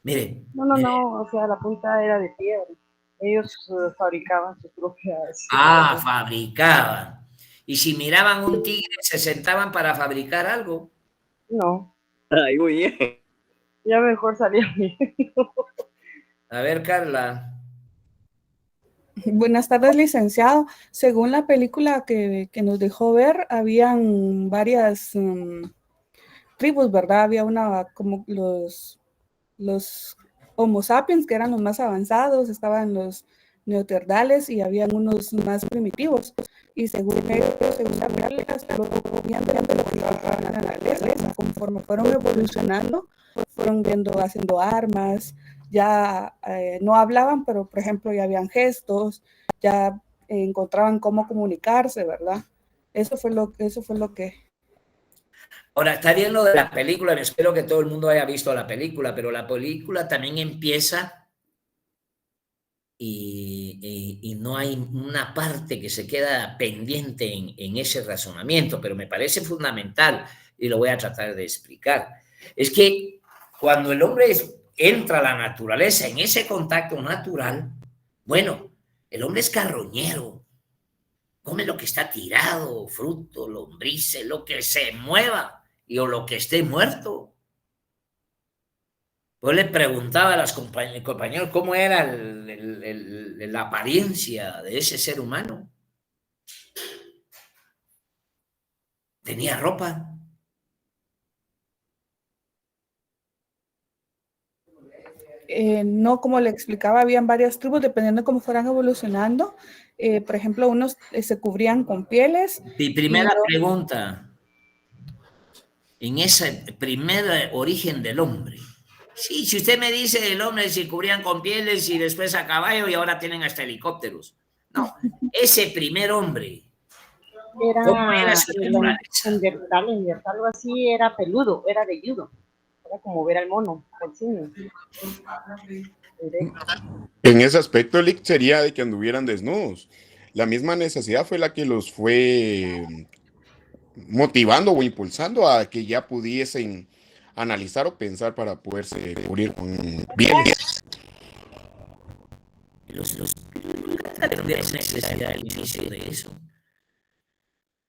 Miren. No, o sea, la punta era de piedra. Ellos fabricaban sus propias... Fabricaban. ¿Y si miraban un tigre, se sentaban para fabricar algo? No. Ay, muy bien. Ya mejor salía bien. A ver, Carla. Buenas tardes, licenciado. Según la película que nos dejó ver, habían varias tribus, ¿verdad? Había una como los Homo sapiens, que eran los más avanzados, estaban los neandertales y habían unos más primitivos. Y según ellos, según las reglas, luego viendo lo que estaba en la naturaleza, conforme fueron evolucionando, fueron haciendo armas, ya no hablaban, pero por ejemplo ya habían gestos, ya encontraban cómo comunicarse, ¿verdad? Eso fue lo que... Ahora, está bien lo de la película, espero que todo el mundo haya visto la película, pero la película también empieza y no hay una parte que se queda pendiente en ese razonamiento, pero me parece fundamental y lo voy a tratar de explicar. Es que cuando el hombre entra a la naturaleza, en ese contacto natural, bueno, el hombre es carroñero, come lo que está tirado, fruto, lombrices, lo que se mueva o lo que esté muerto. Pues le preguntaba a los compañeros cómo era la apariencia de ese ser humano. Tenía ropa. No, como le explicaba, habían varias tribus, dependiendo de cómo fueran evolucionando. Por ejemplo, unos se cubrían con pieles. Mi primera pregunta, en ese primer origen del hombre. Sí, si usted me dice el hombre se cubrían con pieles y después a caballo y ahora tienen hasta helicópteros. No, ese primer hombre. ¿Cómo era su naturaleza? Algo así, era peludo, era velludo. Era como ver al mono, al simio. En ese aspecto, Lick, sería de que anduvieran desnudos. La misma necesidad fue la que los fue motivando o impulsando a que ya pudiesen analizar o pensar para poderse cubrir con bienes. Necesidad al inicio de eso.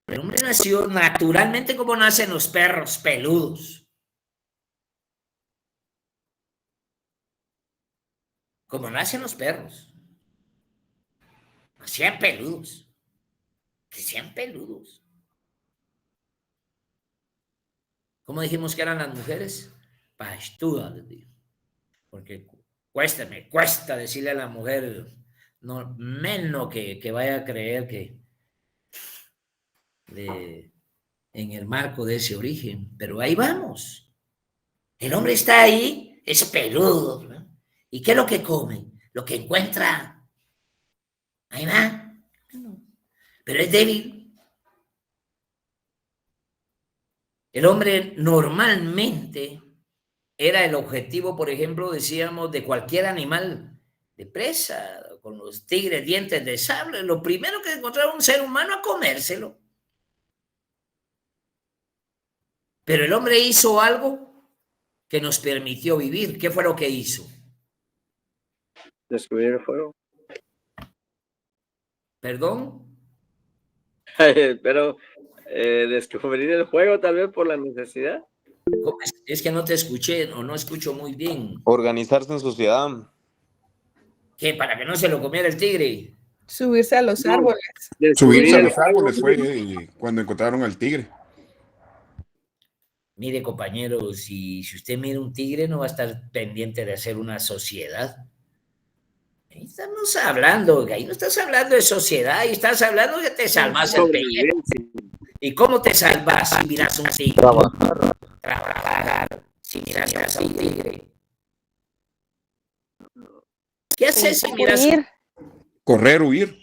El hombre nació naturalmente como nacen los perros peludos. Como nacen los perros. Nacían peludos. Crecían peludos. ¿Cómo dijimos que eran las mujeres? Pastudas, les digo. Porque me cuesta decirle a la mujer, no, menos que vaya a creer que en el marco de ese origen. Pero ahí vamos. El hombre está ahí, es peludo, ¿no? ¿Y qué es lo que come? Lo que encuentra. Ahí va. Pero es débil. El hombre normalmente era el objetivo, por ejemplo, decíamos, de cualquier animal de presa, con los tigres, dientes de sable. Lo primero que encontraba un ser humano a comérselo. Pero el hombre hizo algo que nos permitió vivir. ¿Qué fue lo que hizo? Descubrir el fuego. ¿Perdón? Pero descubrir el fuego tal vez por la necesidad. Es que no te escuché o no escucho muy bien. Organizarse en sociedad. ¿Qué? ¿Para que no se lo comiera el tigre? Subirse a los árboles. Subirse a los árboles fue cuando encontraron al tigre. Mire, compañero, si usted mira un tigre no va a estar pendiente de hacer una sociedad. Ahí estamos hablando, ahí no estás hablando de sociedad, ahí estás hablando de que te salvas el pellejo. ¿Y cómo te salvas si miras un tigre? Trabajar. Si miras a un tigre. ¿Qué haces si miras? Correr, huir.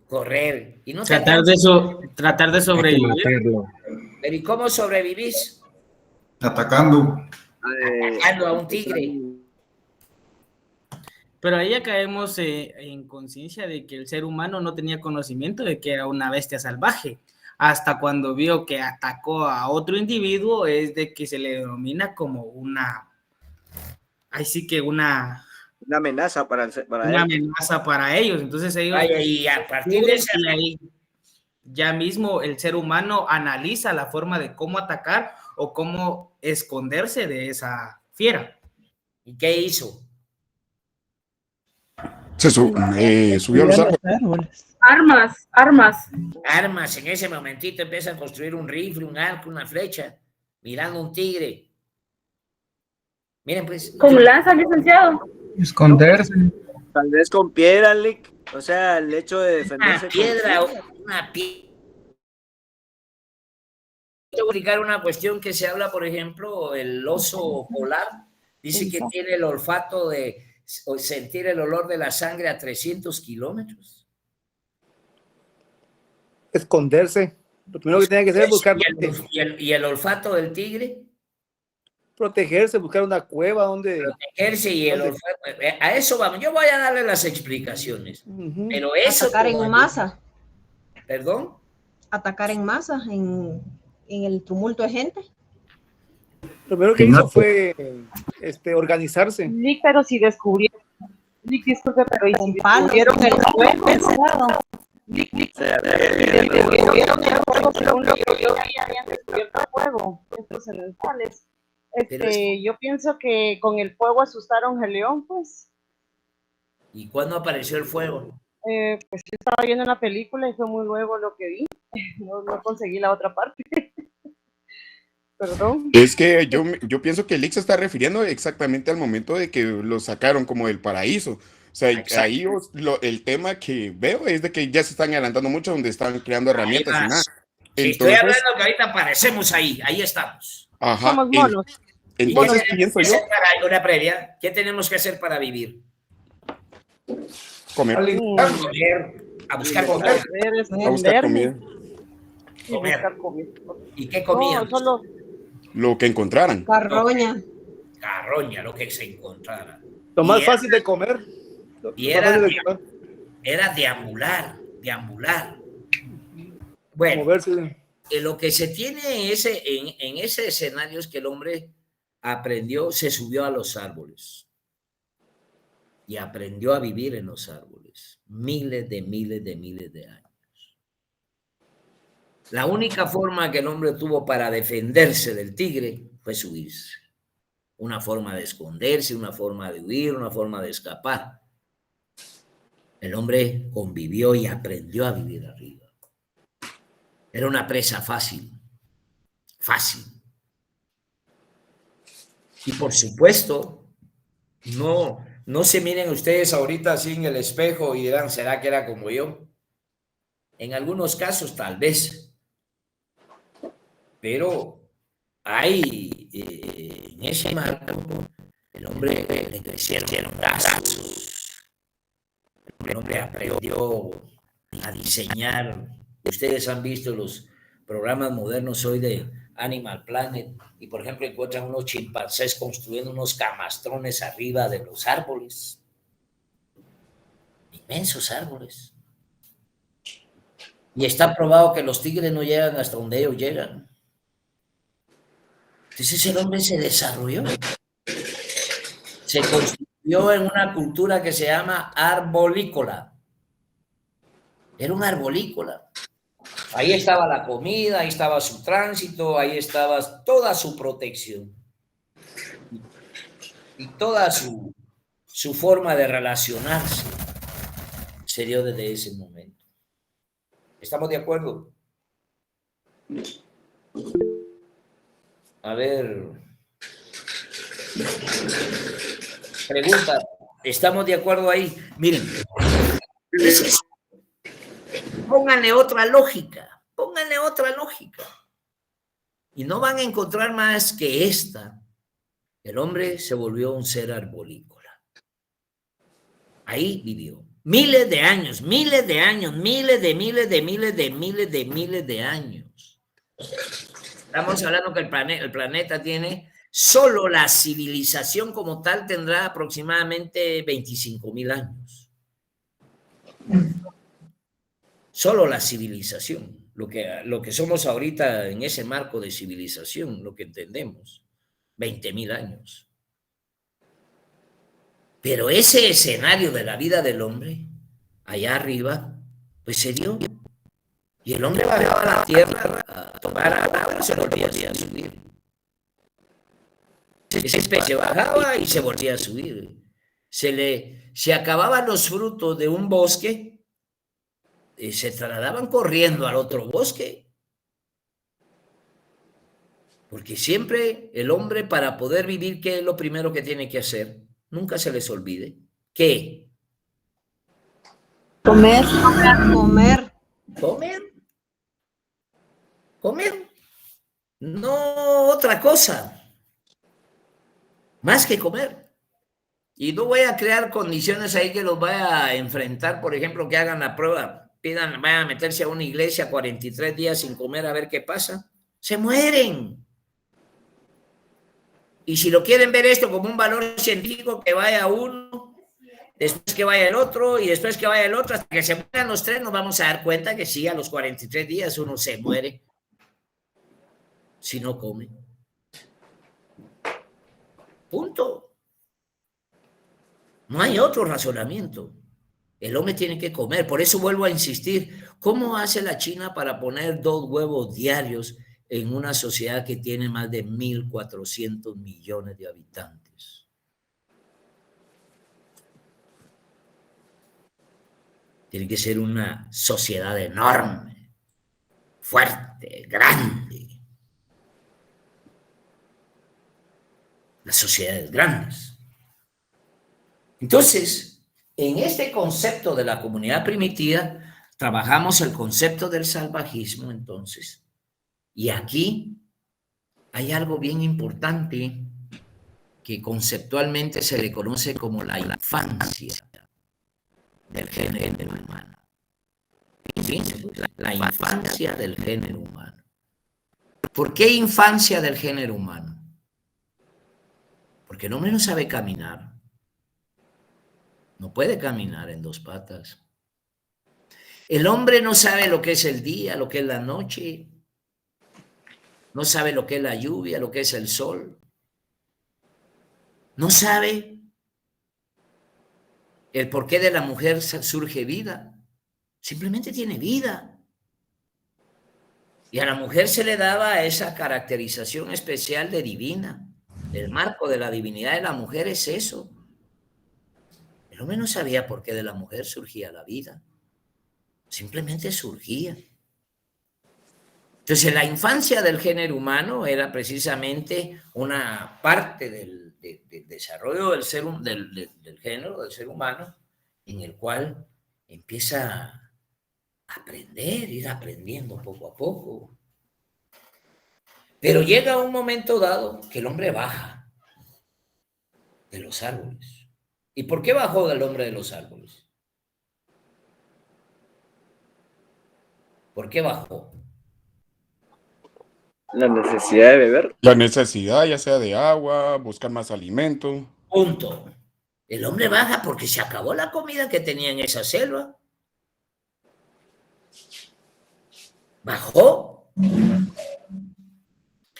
Correr. Y no tratar de sobrevivir. Pero ¿y cómo sobrevivís? Atacando. Atacando a un tigre. Pero ahí ya caemos en conciencia de que el ser humano no tenía conocimiento de que era una bestia salvaje. Hasta cuando vio que atacó a otro individuo, es de que se le denomina como una... Ahí sí que una amenaza para amenaza para ellos. Entonces ellos... Y a partir de ese... ahí, ya mismo el ser humano analiza la forma de cómo atacar o cómo esconderse de esa fiera. ¿Y qué hizo? subió a los árboles. Armas, en ese momentito empiezan a construir un rifle, un arco, una flecha, mirando un tigre. Miren pues. Con lanza, licenciado. Esconderse. Tal vez con piedra, Lick. O sea, el hecho de defenderse. Una piedra. Te voy a explicar una cuestión que se habla, por ejemplo, el oso polar. Dice que tiene el olfato de sentir el olor de la sangre a 300 kilómetros. Esconderse. Lo primero que tiene que hacer es buscar. ¿Y el olfato del tigre? Protegerse, buscar una cueva donde. Protegerse y el olfato. A eso vamos. Yo voy a darle las explicaciones. Pero eso. Atacar en masa. ¿Perdón? Atacar en masa, en el tumulto de gente. Lo primero que hizo fue organizarse. Lick, pero si descubrieron. Lick, disculpe, pero ¿y si descubrieron el fuego? Lick, descubrieron el fuego, según lo que yo vi, habían descubierto el fuego, estos elementales. Yo pienso que con el fuego asustaron al león, pues. ¿Y cuándo apareció el fuego? Pues yo estaba viendo una película y fue muy luego lo que vi. No conseguí la otra parte. Perdón. Es que yo pienso que Lick se está refiriendo exactamente al momento de que lo sacaron como del paraíso. O sea, ahí el tema que veo es de que ya se están adelantando mucho donde están creando herramientas y nada. Sí, estoy hablando que ahorita aparecemos ahí estamos. Ajá. Somos monos. Entonces pienso yo. Una previa, ¿qué tenemos que hacer para vivir? Comer. A buscar comida. A buscar comida. ¿Y qué comían? Lo que encontraran. Carroña, lo que se encontrara. Lo más fácil de comer. Y era deambular. Bueno, lo que se tiene en ese escenario es que el hombre se subió a los árboles y aprendió a vivir en los árboles miles de años. La única forma que el hombre tuvo para defenderse del tigre fue subirse. Una forma de esconderse, una forma de huir, una forma de escapar. El hombre convivió y aprendió a vivir arriba. Era una presa fácil. Y por supuesto, no se miren ustedes ahorita así en el espejo y dirán, ¿será que era como yo? En algunos casos tal vez. Pero hay en ese marco, el hombre le crecieron brazos. El hombre aprendió a diseñar. Ustedes han visto los programas modernos hoy de Animal Planet y, por ejemplo, encuentran unos chimpancés construyendo unos camastrones arriba de los árboles. Inmensos árboles. Y está probado que los tigres no llegan hasta donde ellos llegan. Entonces el hombre se desarrolló. Se construyó en una cultura que se llama arbolícola. Era un arbolícola. Ahí estaba la comida, ahí estaba su tránsito, ahí estaba toda su protección. Y toda su forma de relacionarse se dio desde ese momento. ¿Estamos de acuerdo? A ver. Pregunta. ¿Estamos de acuerdo ahí? Miren. Pónganle otra lógica. Y no van a encontrar más que esta. El hombre se volvió un ser arbolícola. Ahí vivió. Miles de años, miles de años. Estamos hablando que el planeta tiene, solo la civilización como tal tendrá aproximadamente 25,000 años. Solo la civilización, lo que somos ahorita en ese marco de civilización, lo que entendemos, 20,000 años. Pero ese escenario de la vida del hombre, allá arriba, pues se dio. Y el hombre bajaba a la tierra a tomar agua y se volvía a subir. Esa especie bajaba y se volvía a subir. se acababan los frutos de un bosque, se trasladaban corriendo al otro bosque. Porque siempre el hombre, para poder vivir, ¿qué es lo primero que tiene que hacer? Nunca se les olvide. ¿Qué? Comer, comer. Comer. Comer. No otra cosa. Más que comer. Y no voy a crear condiciones ahí que los vaya a enfrentar, por ejemplo, que hagan la prueba, vayan a meterse a una iglesia 43 días sin comer a ver qué pasa. Se mueren. Y si lo quieren ver esto como un valor científico, que vaya uno, después que vaya el otro, y después que vaya el otro, hasta que se mueran los tres, nos vamos a dar cuenta que sí, a los 43 días uno se muere si no come. Punto. No hay otro razonamiento. El hombre tiene que comer. Por eso vuelvo a insistir. ¿Cómo hace la China para poner 2 huevos diarios en una sociedad que tiene más de 1.400 millones de habitantes? Tiene que ser una sociedad enorme, fuerte, grande. Las sociedades grandes. Entonces, en este concepto de la comunidad primitiva, trabajamos el concepto del salvajismo, entonces. Y aquí hay algo bien importante que conceptualmente se le conoce como la infancia del género humano. ¿Sí? La infancia del género humano. ¿Por qué infancia del género humano? Porque el hombre no sabe caminar. No puede caminar en 2 patas. El hombre no sabe lo que es el día, lo que es la noche. No sabe lo que es la lluvia, lo que es el sol. No sabe el porqué de la mujer surge vida. Simplemente tiene vida. Y a la mujer se le daba esa caracterización especial de divina. El marco de la divinidad de la mujer es eso. El hombre no sabía por qué de la mujer surgía la vida. Simplemente surgía. Entonces, la infancia del género humano era precisamente una parte del desarrollo del género, del ser humano, en el cual empieza a aprender, ir aprendiendo poco a poco. Pero llega un momento dado que el hombre baja de los árboles. ¿Y por qué bajó el hombre de los árboles? ¿Por qué bajó? La necesidad de beber. La necesidad, ya sea de agua, buscar más alimento. Punto. El hombre baja porque se acabó la comida que tenía en esa selva. Bajó.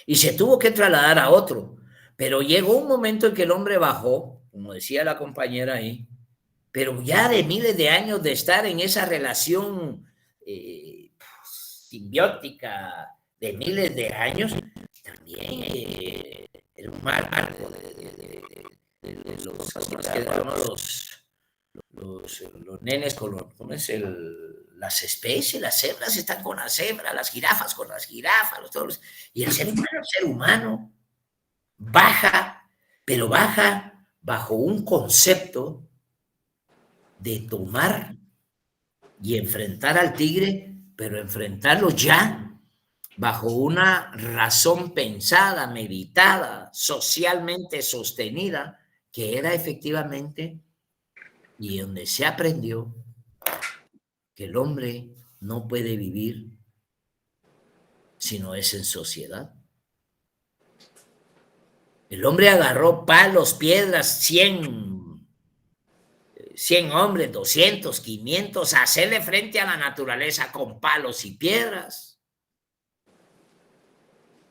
Y se tuvo que trasladar a otro. Pero llegó un momento en que el hombre bajó, como decía la compañera ahí, pero ya de miles de años de estar en esa relación simbiótica de miles de años, también el marco de los nenes con ¿cómo es las especies? Las cebras están con las cebras, las jirafas con las jirafas, y el ser humano baja, pero baja bajo un concepto de tomar y enfrentar al tigre, pero enfrentarlo ya bajo una razón pensada, meditada, socialmente sostenida, que era efectivamente, y donde se aprendió que el hombre no puede vivir si no es en sociedad. El hombre agarró palos, piedras, 100 hombres, 200, 500, a hacerle frente a la naturaleza con palos y piedras.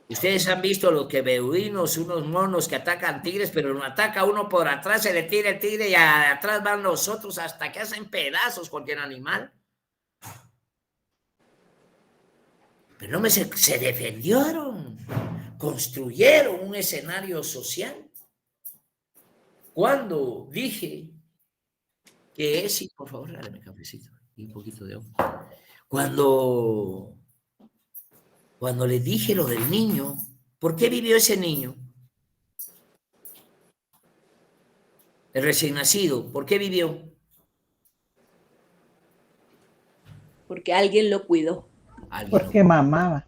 Ustedes han visto los que beduinos, unos monos que atacan tigres, pero no ataca uno por atrás, se le tira el tigre y atrás van los otros hasta que hacen pedazos cualquier animal. Pero no se defendieron, construyeron un escenario social. cuando dije que sí, por favor, dale cafecito y un poquito de agua. Cuando le dije lo del niño, ¿por qué vivió ese niño? El recién nacido, ¿por qué vivió? Porque alguien lo cuidó. Porque mamaba.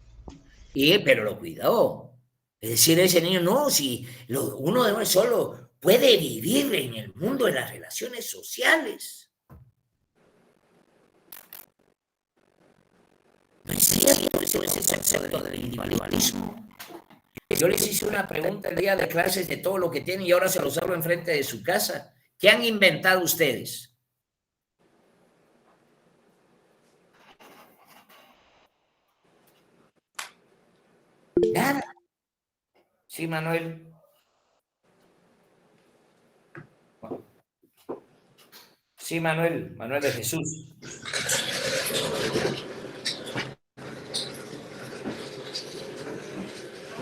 Pero lo cuidó. Es decir, ese niño no, si uno solo puede vivir en el mundo de las relaciones sociales. No es cierto ese concepto del individualismo. Yo les hice una pregunta el día de clases de todo lo que tienen y ahora se los hablo enfrente de su casa. ¿Qué han inventado ustedes? Nada. Sí, Manuel. Sí, Manuel de Jesús.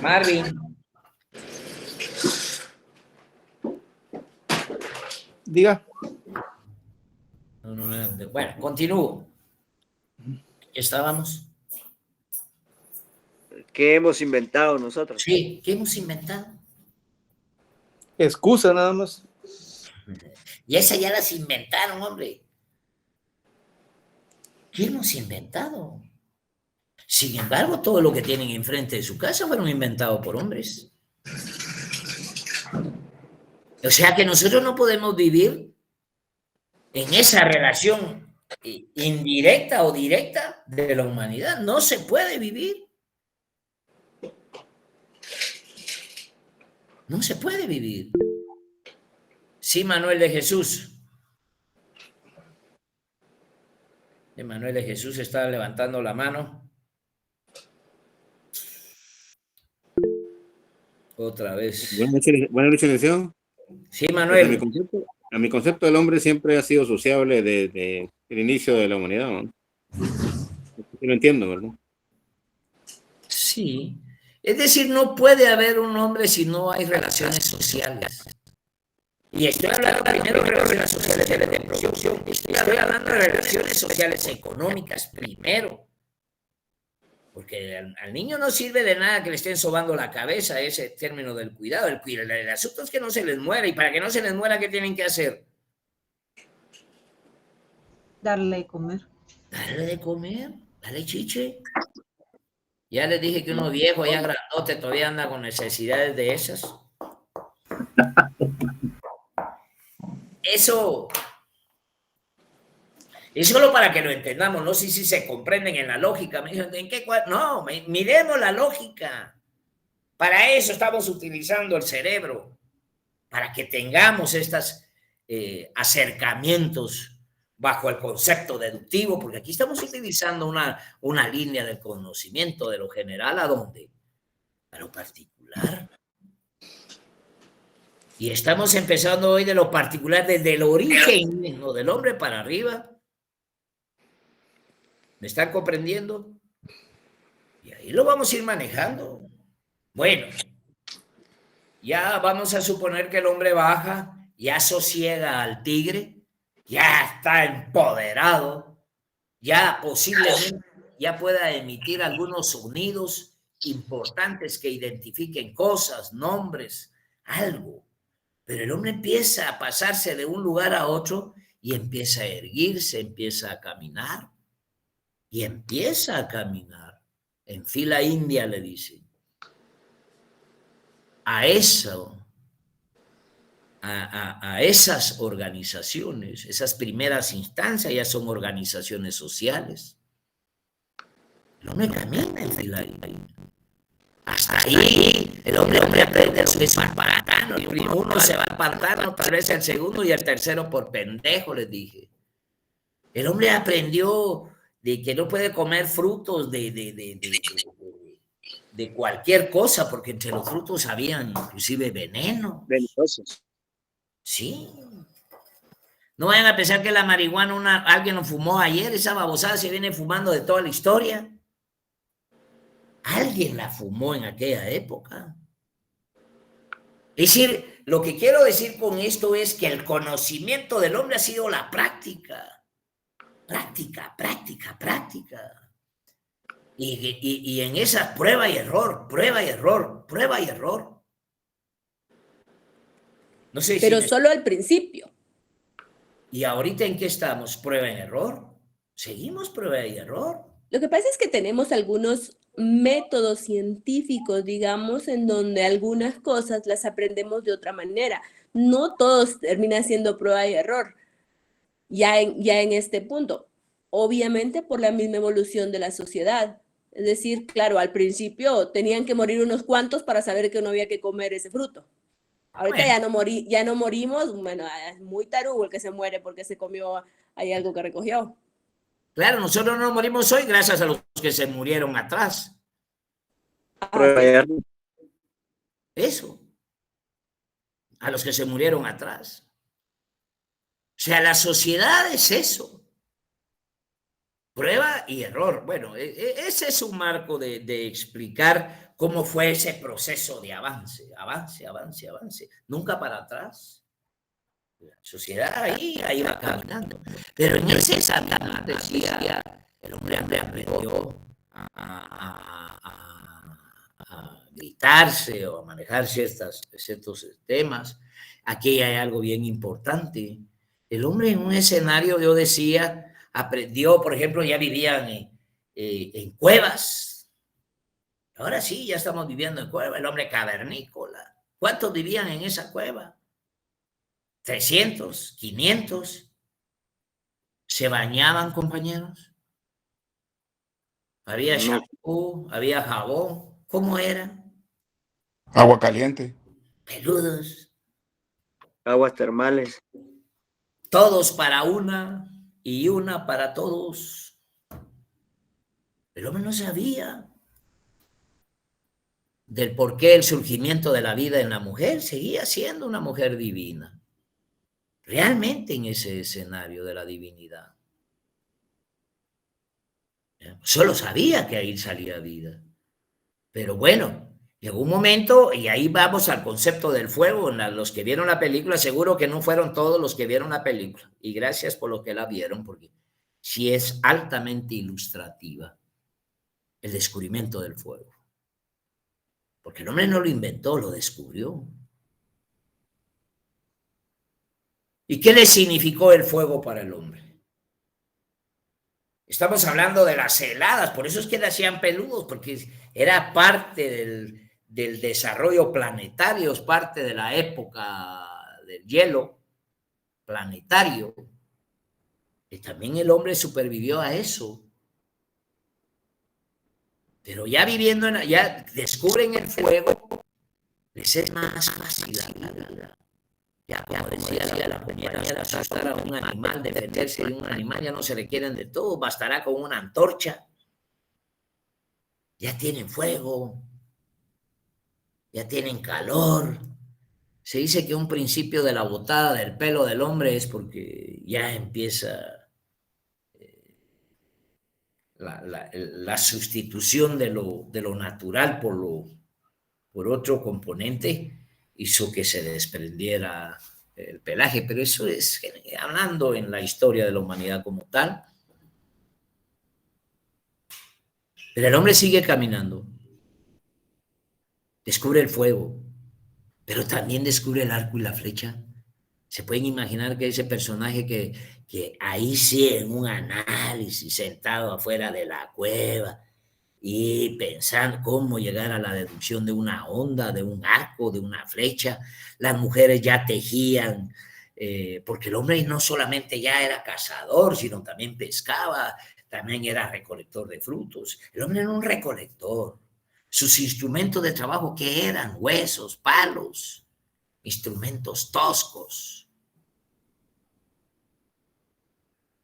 Marvin. Diga. Bueno, continúo. ¿Estábamos? ¿Qué hemos inventado nosotros? Sí, ¿qué hemos inventado? Excusa nada más. Y esas ya las inventaron, hombre. ¿Qué hemos inventado? Sin embargo, todo lo que tienen enfrente de su casa fueron inventados por hombres. O sea que nosotros no podemos vivir en esa relación indirecta o directa de la humanidad. No se puede vivir. No se puede vivir. Sí, Manuel de Jesús. Manuel de Jesús está levantando la mano. Otra vez. Buenas noches, licenciado. Sí, Manuel. A mi concepto, el hombre siempre ha sido sociable desde el inicio de la humanidad, ¿no? Lo entiendo, ¿verdad? Sí. Es decir, no puede haber un hombre si no hay relaciones sociales. Y estoy hablando primero de relaciones sociales de producción. Estoy hablando de relaciones sociales económicas primero. Porque al niño no sirve de nada que le estén sobando la cabeza ese término del cuidado. El asunto es que no se les muera. Y para que no se les muera, ¿qué tienen que hacer? Darle de comer. Darle de comer, darle chiche. Ya les dije que uno viejo, ya grandote, todavía anda con necesidades de esas. Eso es solo para que lo entendamos, no sé si se comprenden en la lógica. Me dicen, ¿en qué cuadro? No, miremos la lógica. Para eso estamos utilizando el cerebro, para que tengamos estos acercamientos bajo el concepto deductivo, porque aquí estamos utilizando una línea del conocimiento de lo general, ¿a dónde? A lo particular. Y estamos empezando hoy de lo particular, desde el origen mismo del hombre para arriba. ¿Me están comprendiendo? Y ahí lo vamos a ir manejando. Bueno, ya vamos a suponer que el hombre baja, ya sosiega al tigre, ya está empoderado, ya posiblemente ya pueda emitir algunos sonidos importantes que identifiquen cosas, nombres, algo. Pero el hombre empieza a pasarse de un lugar a otro y empieza a erguirse, empieza a caminar. Y empieza a caminar. En fila india le dicen. A eso, a esas organizaciones, esas primeras instancias ya son organizaciones sociales. El hombre camina en fila india. Hasta ahí el hombre aprende lo que es un pantano. El uno se va al pantano, tal vez el segundo y el tercero por pendejo, les dije. El hombre aprendió de que no puede comer frutos de cualquier cosa, porque entre los frutos habían inclusive veneno. Venenosos. Sí. No vayan a pensar que la marihuana alguien lo fumó ayer, esa babosada se viene fumando de toda la historia. Alguien la fumó en aquella época. Es decir, lo que quiero decir con esto es que el conocimiento del hombre ha sido la práctica. Práctica, práctica, práctica. Y en esa prueba y error, prueba y error, prueba y error. No sé Pero si solo al principio. ¿Y ahorita en qué estamos? ¿Prueba y error? ¿Seguimos prueba y error? Lo que pasa es que tenemos algunos métodos científicos, digamos, en donde algunas cosas las aprendemos de otra manera. No todos termina siendo prueba y error, ya en este punto. Obviamente por la misma evolución de la sociedad. Es decir, claro, al principio tenían que morir unos cuantos para saber que no había que comer ese fruto. Ahorita ya no morimos, bueno, es muy tarugo el que se muere porque se comió ahí algo que recogió. Claro, nosotros no morimos hoy gracias a los que se murieron atrás. Eso. A los que se murieron atrás. O sea, la sociedad es eso. Prueba y error. Bueno, ese es un marco de explicar cómo fue ese proceso de avance, avance, avance, avance. Nunca para atrás. La sociedad ahí va caminando. Pero en ese caminar, decía, el hombre aprendió a gritarse o a manejar ciertos temas. Aquí hay algo bien importante. El hombre en un escenario, yo decía, aprendió, por ejemplo, ya vivían en cuevas. Ahora sí, ya estamos viviendo en cuevas. El hombre cavernícola. ¿Cuántos vivían en esa cueva? 300, 500. ¿Se bañaban, compañeros? ¿Había shampoo? ¿Había jabón? ¿Cómo era? Agua caliente. Peludos. Aguas termales. Todos para una y una para todos. El hombre no sabía del porqué el surgimiento de la vida en la mujer. Seguía siendo una mujer divina. Realmente en ese escenario de la divinidad. Solo sabía que ahí salía vida. Pero bueno, llegó un momento, y ahí vamos al concepto del fuego. Los que vieron la película, seguro que no fueron todos los que vieron la película. Y gracias por lo que la vieron, porque sí es altamente ilustrativa el descubrimiento del fuego. Porque el hombre no lo inventó, lo descubrió. ¿Y qué le significó el fuego para el hombre? Estamos hablando de las heladas, por eso es que le hacían peludos, porque era parte del desarrollo planetario, es parte de la época del hielo planetario. Y también el hombre supervivió a eso. Pero ya viviendo, ya descubren el fuego, les es más fácil la vida. Ya, como decía la compañera, asustar a un animal, defenderse de un animal, ya no se requieren de todo, bastará con una antorcha. Ya tienen fuego, ya tienen calor. Se dice que un principio de la botada del pelo del hombre es porque ya empieza la sustitución de lo natural por otro componente. Hizo que se desprendiera el pelaje, pero eso es hablando en la historia de la humanidad como tal. Pero el hombre sigue caminando, descubre el fuego, pero también descubre el arco y la flecha. Se pueden imaginar que ese personaje que ahí sí en un análisis, sentado afuera de la cueva, y pensando cómo llegar a la deducción de una onda, de un arco, de una flecha. Las mujeres ya tejían, porque el hombre no solamente ya era cazador, sino también pescaba, también era recolector de frutos. El hombre era un recolector. Sus instrumentos de trabajo, ¿qué eran? Huesos, palos, instrumentos toscos.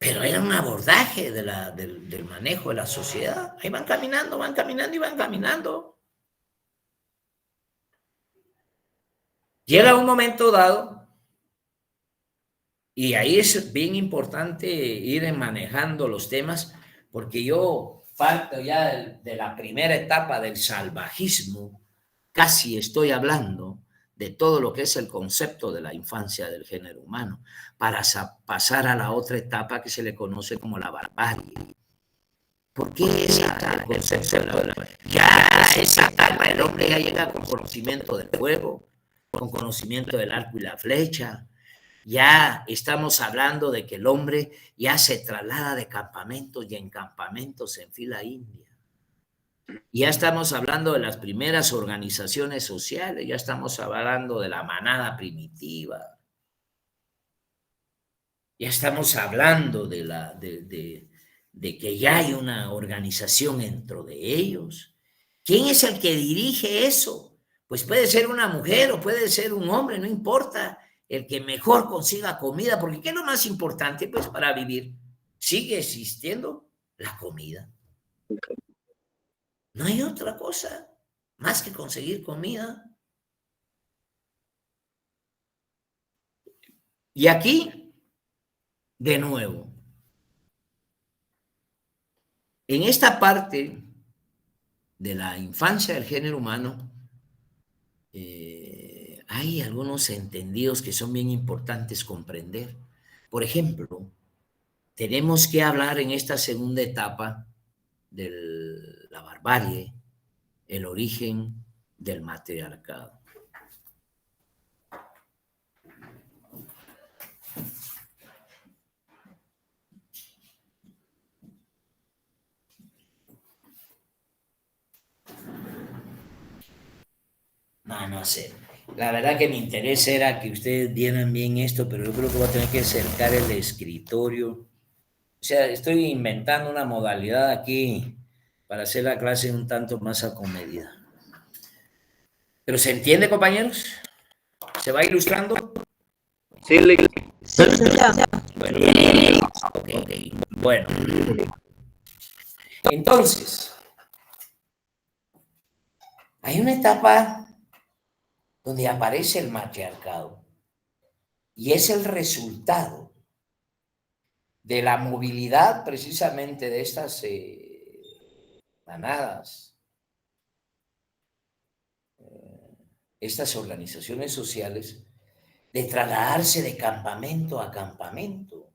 Pero era un abordaje del manejo de la sociedad. Ahí van caminando y van caminando. Llega un momento dado, y ahí es bien importante ir manejando los temas, porque yo parto ya de la primera etapa del salvajismo, casi estoy hablando de todo lo que es el concepto de la infancia del género humano, para pasar a la otra etapa que se le conoce como la barbarie. ¿Por qué el concepto de la barbarie? Ya esa etapa el hombre ya llega con conocimiento del fuego, con conocimiento del arco y la flecha. Ya estamos hablando de que el hombre ya se traslada de campamentos y en campamentos en fila india. Ya estamos hablando de las primeras organizaciones sociales, ya estamos hablando de la manada primitiva. Ya estamos hablando de que ya hay una organización dentro de ellos. ¿Quién es el que dirige eso? Pues puede ser una mujer o puede ser un hombre, no importa. El que mejor consiga comida, porque ¿qué es lo más importante? Pues para vivir sigue existiendo la comida. No hay otra cosa más que conseguir comida. Y aquí, de nuevo, en esta parte de la infancia del género humano, hay algunos entendidos que son bien importantes comprender. Por ejemplo, tenemos que hablar en esta segunda etapa de la barbarie, el origen del matriarcado. No sé. La verdad que mi interés era que ustedes vieran bien esto, pero yo creo que voy a tener que acercar el escritorio. O sea, estoy inventando una modalidad aquí para hacer la clase un tanto más acomedida. ¿Pero se entiende, compañeros? ¿Se va ilustrando? Sí, Bueno. Entonces, hay una etapa donde aparece el matriarcado y es el resultado de la movilidad precisamente de estas manadas, estas organizaciones sociales, de trasladarse de campamento a campamento.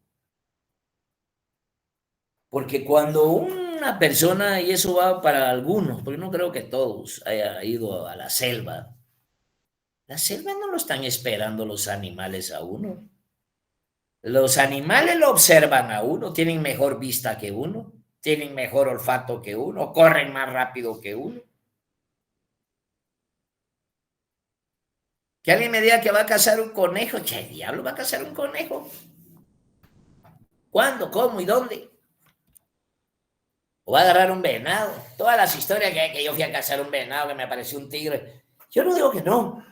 Porque cuando una persona, y eso va para algunos, porque no creo que todos hayan ido a la selva no lo están esperando los animales a uno. Los animales lo observan a uno, tienen mejor vista que uno, tienen mejor olfato que uno, corren más rápido que uno. Que alguien me diga que va a cazar un conejo, ¿qué diablo va a cazar un conejo? ¿Cuándo? ¿Cómo? ¿Y dónde? O va a agarrar un venado. Todas las historias que yo fui a cazar un venado, que me apareció un tigre. Yo no digo que no.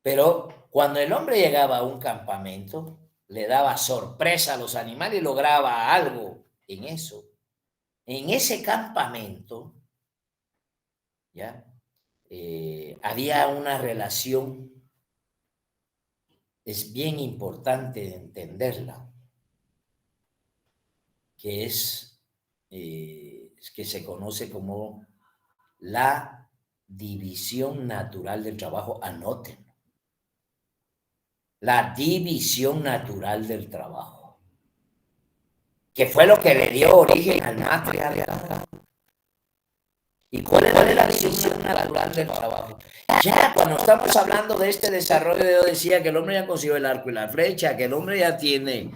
Pero cuando el hombre llegaba a un campamento, le daba sorpresa a los animales y lograba algo en eso. En ese campamento, ¿ya? Había una relación, es bien importante entenderla, que es que se conoce como la división natural del trabajo. Anoten. La división natural del trabajo, que fue lo que le dio origen al matriarcado. ¿Y cuál es la división natural del trabajo? Ya cuando estamos hablando de este desarrollo, yo decía que el hombre ya consiguió el arco y la flecha, que el hombre ya tiene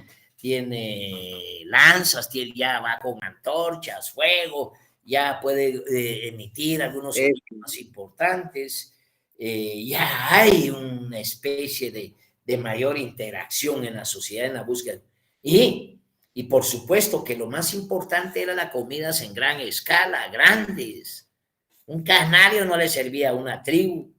lanzas, ya va con antorchas, fuego, ya puede emitir algunos sonidos importantes, ya hay una especie de mayor interacción en la sociedad, en la búsqueda. Y por supuesto que lo más importante era las comidas en gran escala, grandes. Un canario no le servía a una tribu.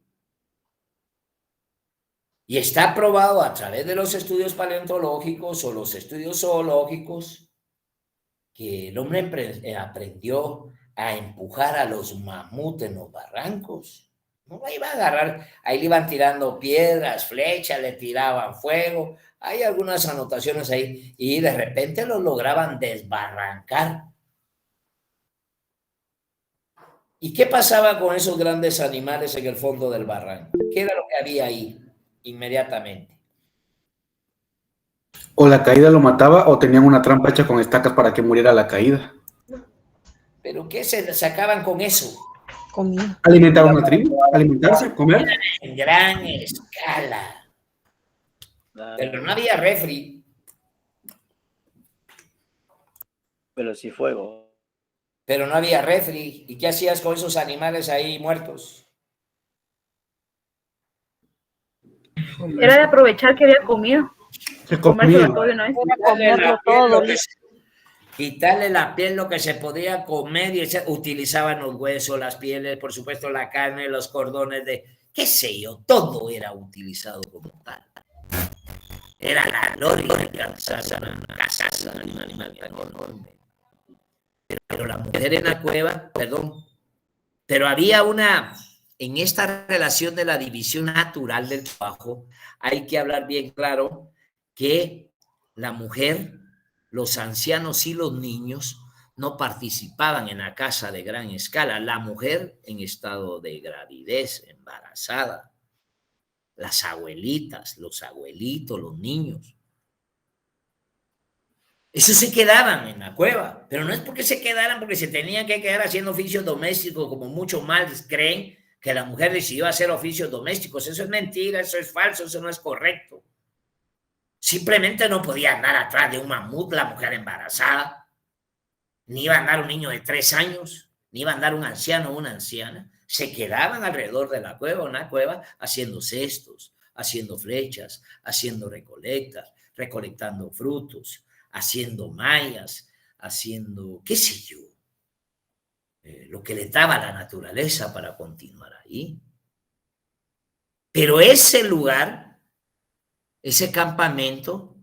Y está probado a través de los estudios paleontológicos o los estudios zoológicos que el hombre aprendió a empujar a los mamuts en los barrancos. No iba a agarrar, ahí le iban tirando piedras, flechas, le tiraban fuego. Hay algunas anotaciones ahí y de repente lo lograban desbarrancar. ¿Y qué pasaba con esos grandes animales en el fondo del barranco? ¿Qué era lo que había ahí inmediatamente? O la caída lo mataba o tenían una trampa hecha con estacas para que muriera la caída. ¿Pero qué se sacaban con eso? Comida. Alimentar a una tribu, alimentarse, comer. En gran escala. Pero no había refri. Pero sí fuego. Pero no había refri. ¿Y qué hacías con esos animales ahí muertos? Era de aprovechar que había comida. Se Comérselo todo de una vez. Comerlo todo. Quitarle la piel, lo que se podía comer, y utilizaban los huesos, las pieles, por supuesto la carne, los cordones de, qué sé yo, todo era utilizado como tal. Era la gloria de alcanzar una casa, un animal tan enorme. Pero la mujer en la cueva, perdón, pero había una, en esta relación de la división natural del trabajo, hay que hablar bien claro que la mujer, los ancianos y los niños no participaban en la casa de gran escala. La mujer en estado de gravidez, embarazada, las abuelitas, los abuelitos, los niños. Esos se quedaban en la cueva, pero no es porque se quedaran, porque se tenían que quedar haciendo oficios domésticos, como muchos más creen que la mujer decidió hacer oficios domésticos. Eso es mentira, eso es falso, eso no es correcto. Simplemente no podía andar atrás de un mamut la mujer embarazada, ni iba a andar un niño de 3 años, ni iba a andar un anciano o una anciana. Se quedaban alrededor de la cueva, una cueva, haciendo cestos, haciendo flechas, haciendo recolectas, recolectando frutos, haciendo mallas, haciendo, qué sé yo, lo que le daba la naturaleza para continuar ahí. Pero ese lugar, ese campamento,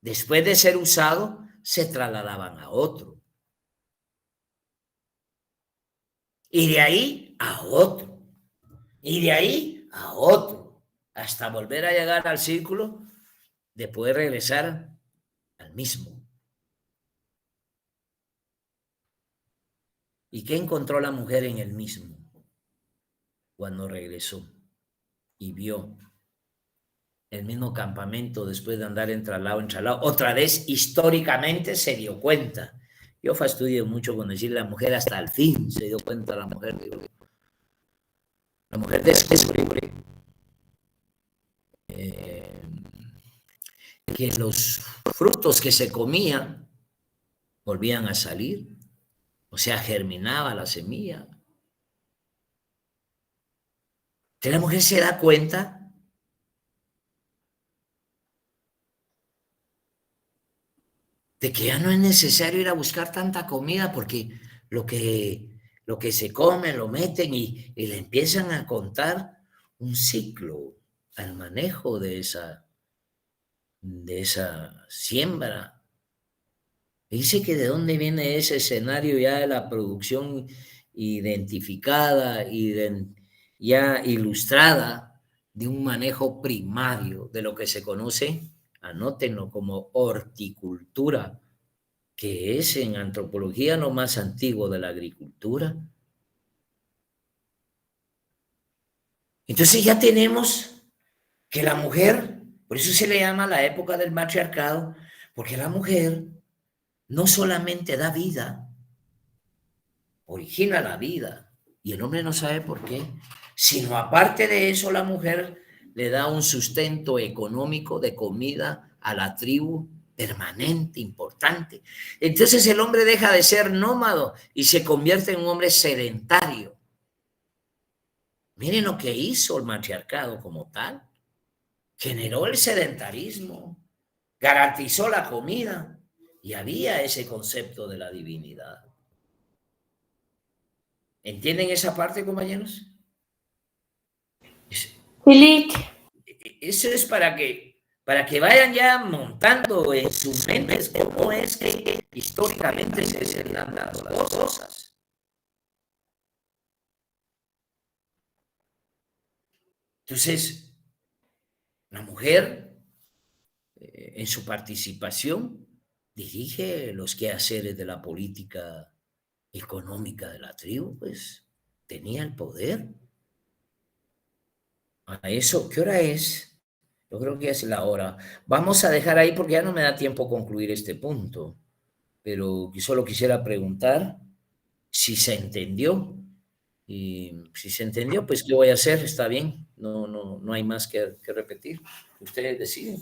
después de ser usado, se trasladaban a otro. Y de ahí a otro. Y de ahí a otro. Hasta volver a llegar al círculo de poder regresar al mismo. ¿Y qué encontró la mujer en el mismo? Cuando regresó y vio el mismo campamento después de andar en traslado, otra vez históricamente se dio cuenta. Yo fastidio mucho con decir la mujer hasta el fin se dio cuenta la mujer. La mujer descubre que los frutos que se comían volvían a salir, o sea, germinaba la semilla. Entonces la mujer se da cuenta de que ya no es necesario ir a buscar tanta comida porque lo que se come lo meten y le empiezan a contar un ciclo al manejo de esa siembra. Dice que de dónde viene ese escenario ya de la producción identificada y ya ilustrada de un manejo primario de lo que se conoce, anótenlo, como horticultura, que es en antropología lo más antiguo de la agricultura. Entonces ya tenemos que la mujer, por eso se le llama la época del matriarcado, porque la mujer no solamente da vida, origina la vida, y el hombre no sabe por qué, sino aparte de eso la mujer le da un sustento económico de comida a la tribu permanente, importante. Entonces el hombre deja de ser nómado y se convierte en un hombre sedentario. Miren lo que hizo el matriarcado como tal. Generó el sedentarismo, garantizó la comida y había ese concepto de la divinidad. ¿Entienden esa parte, compañeros? Eso es para que vayan ya montando en sus mentes cómo es que históricamente se han dado las cosas. Entonces, la mujer, en su participación, dirige los quehaceres de la política económica de la tribu, pues tenía el poder. A eso, ¿qué hora es? Yo creo que es la hora. Vamos a dejar ahí porque ya no me da tiempo concluir este punto, pero solo quisiera preguntar si se entendió. Y si se entendió, pues ¿qué voy a hacer? Está bien, no hay más que repetir. Ustedes deciden.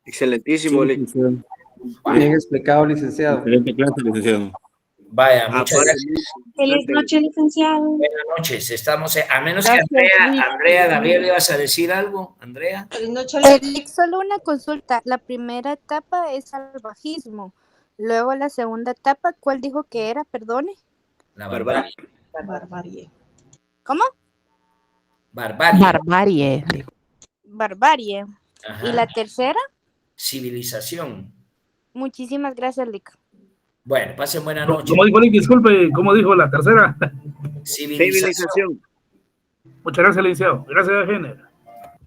Excelentísimo, Lick. Bien explicado, licenciado. Excelente clase, licenciado. Vaya, muchas gracias. Feliz noche, licenciado. Buenas noches, estamos, a menos Gracias, que Lick. Andrea, Gabriel, ¿le vas a decir algo? Andrea. Solo una consulta. La primera etapa es salvajismo. Luego la segunda etapa, ¿cuál dijo que era? Perdone. La barbarie. Barbarie. ¿Cómo? Barbarie. Barbarie. Ajá. ¿Y la tercera? Civilización. Muchísimas gracias, Lick. Bueno, pasen buena noche. ¿Cómo dijo Lick? Disculpe, ¿cómo dijo la tercera? Civilización. Muchas gracias, licenciado. Gracias, Género.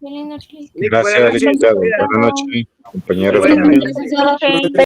Feliz noche. Gracias, licenciado. Buenas noches, compañeros. Licenciado.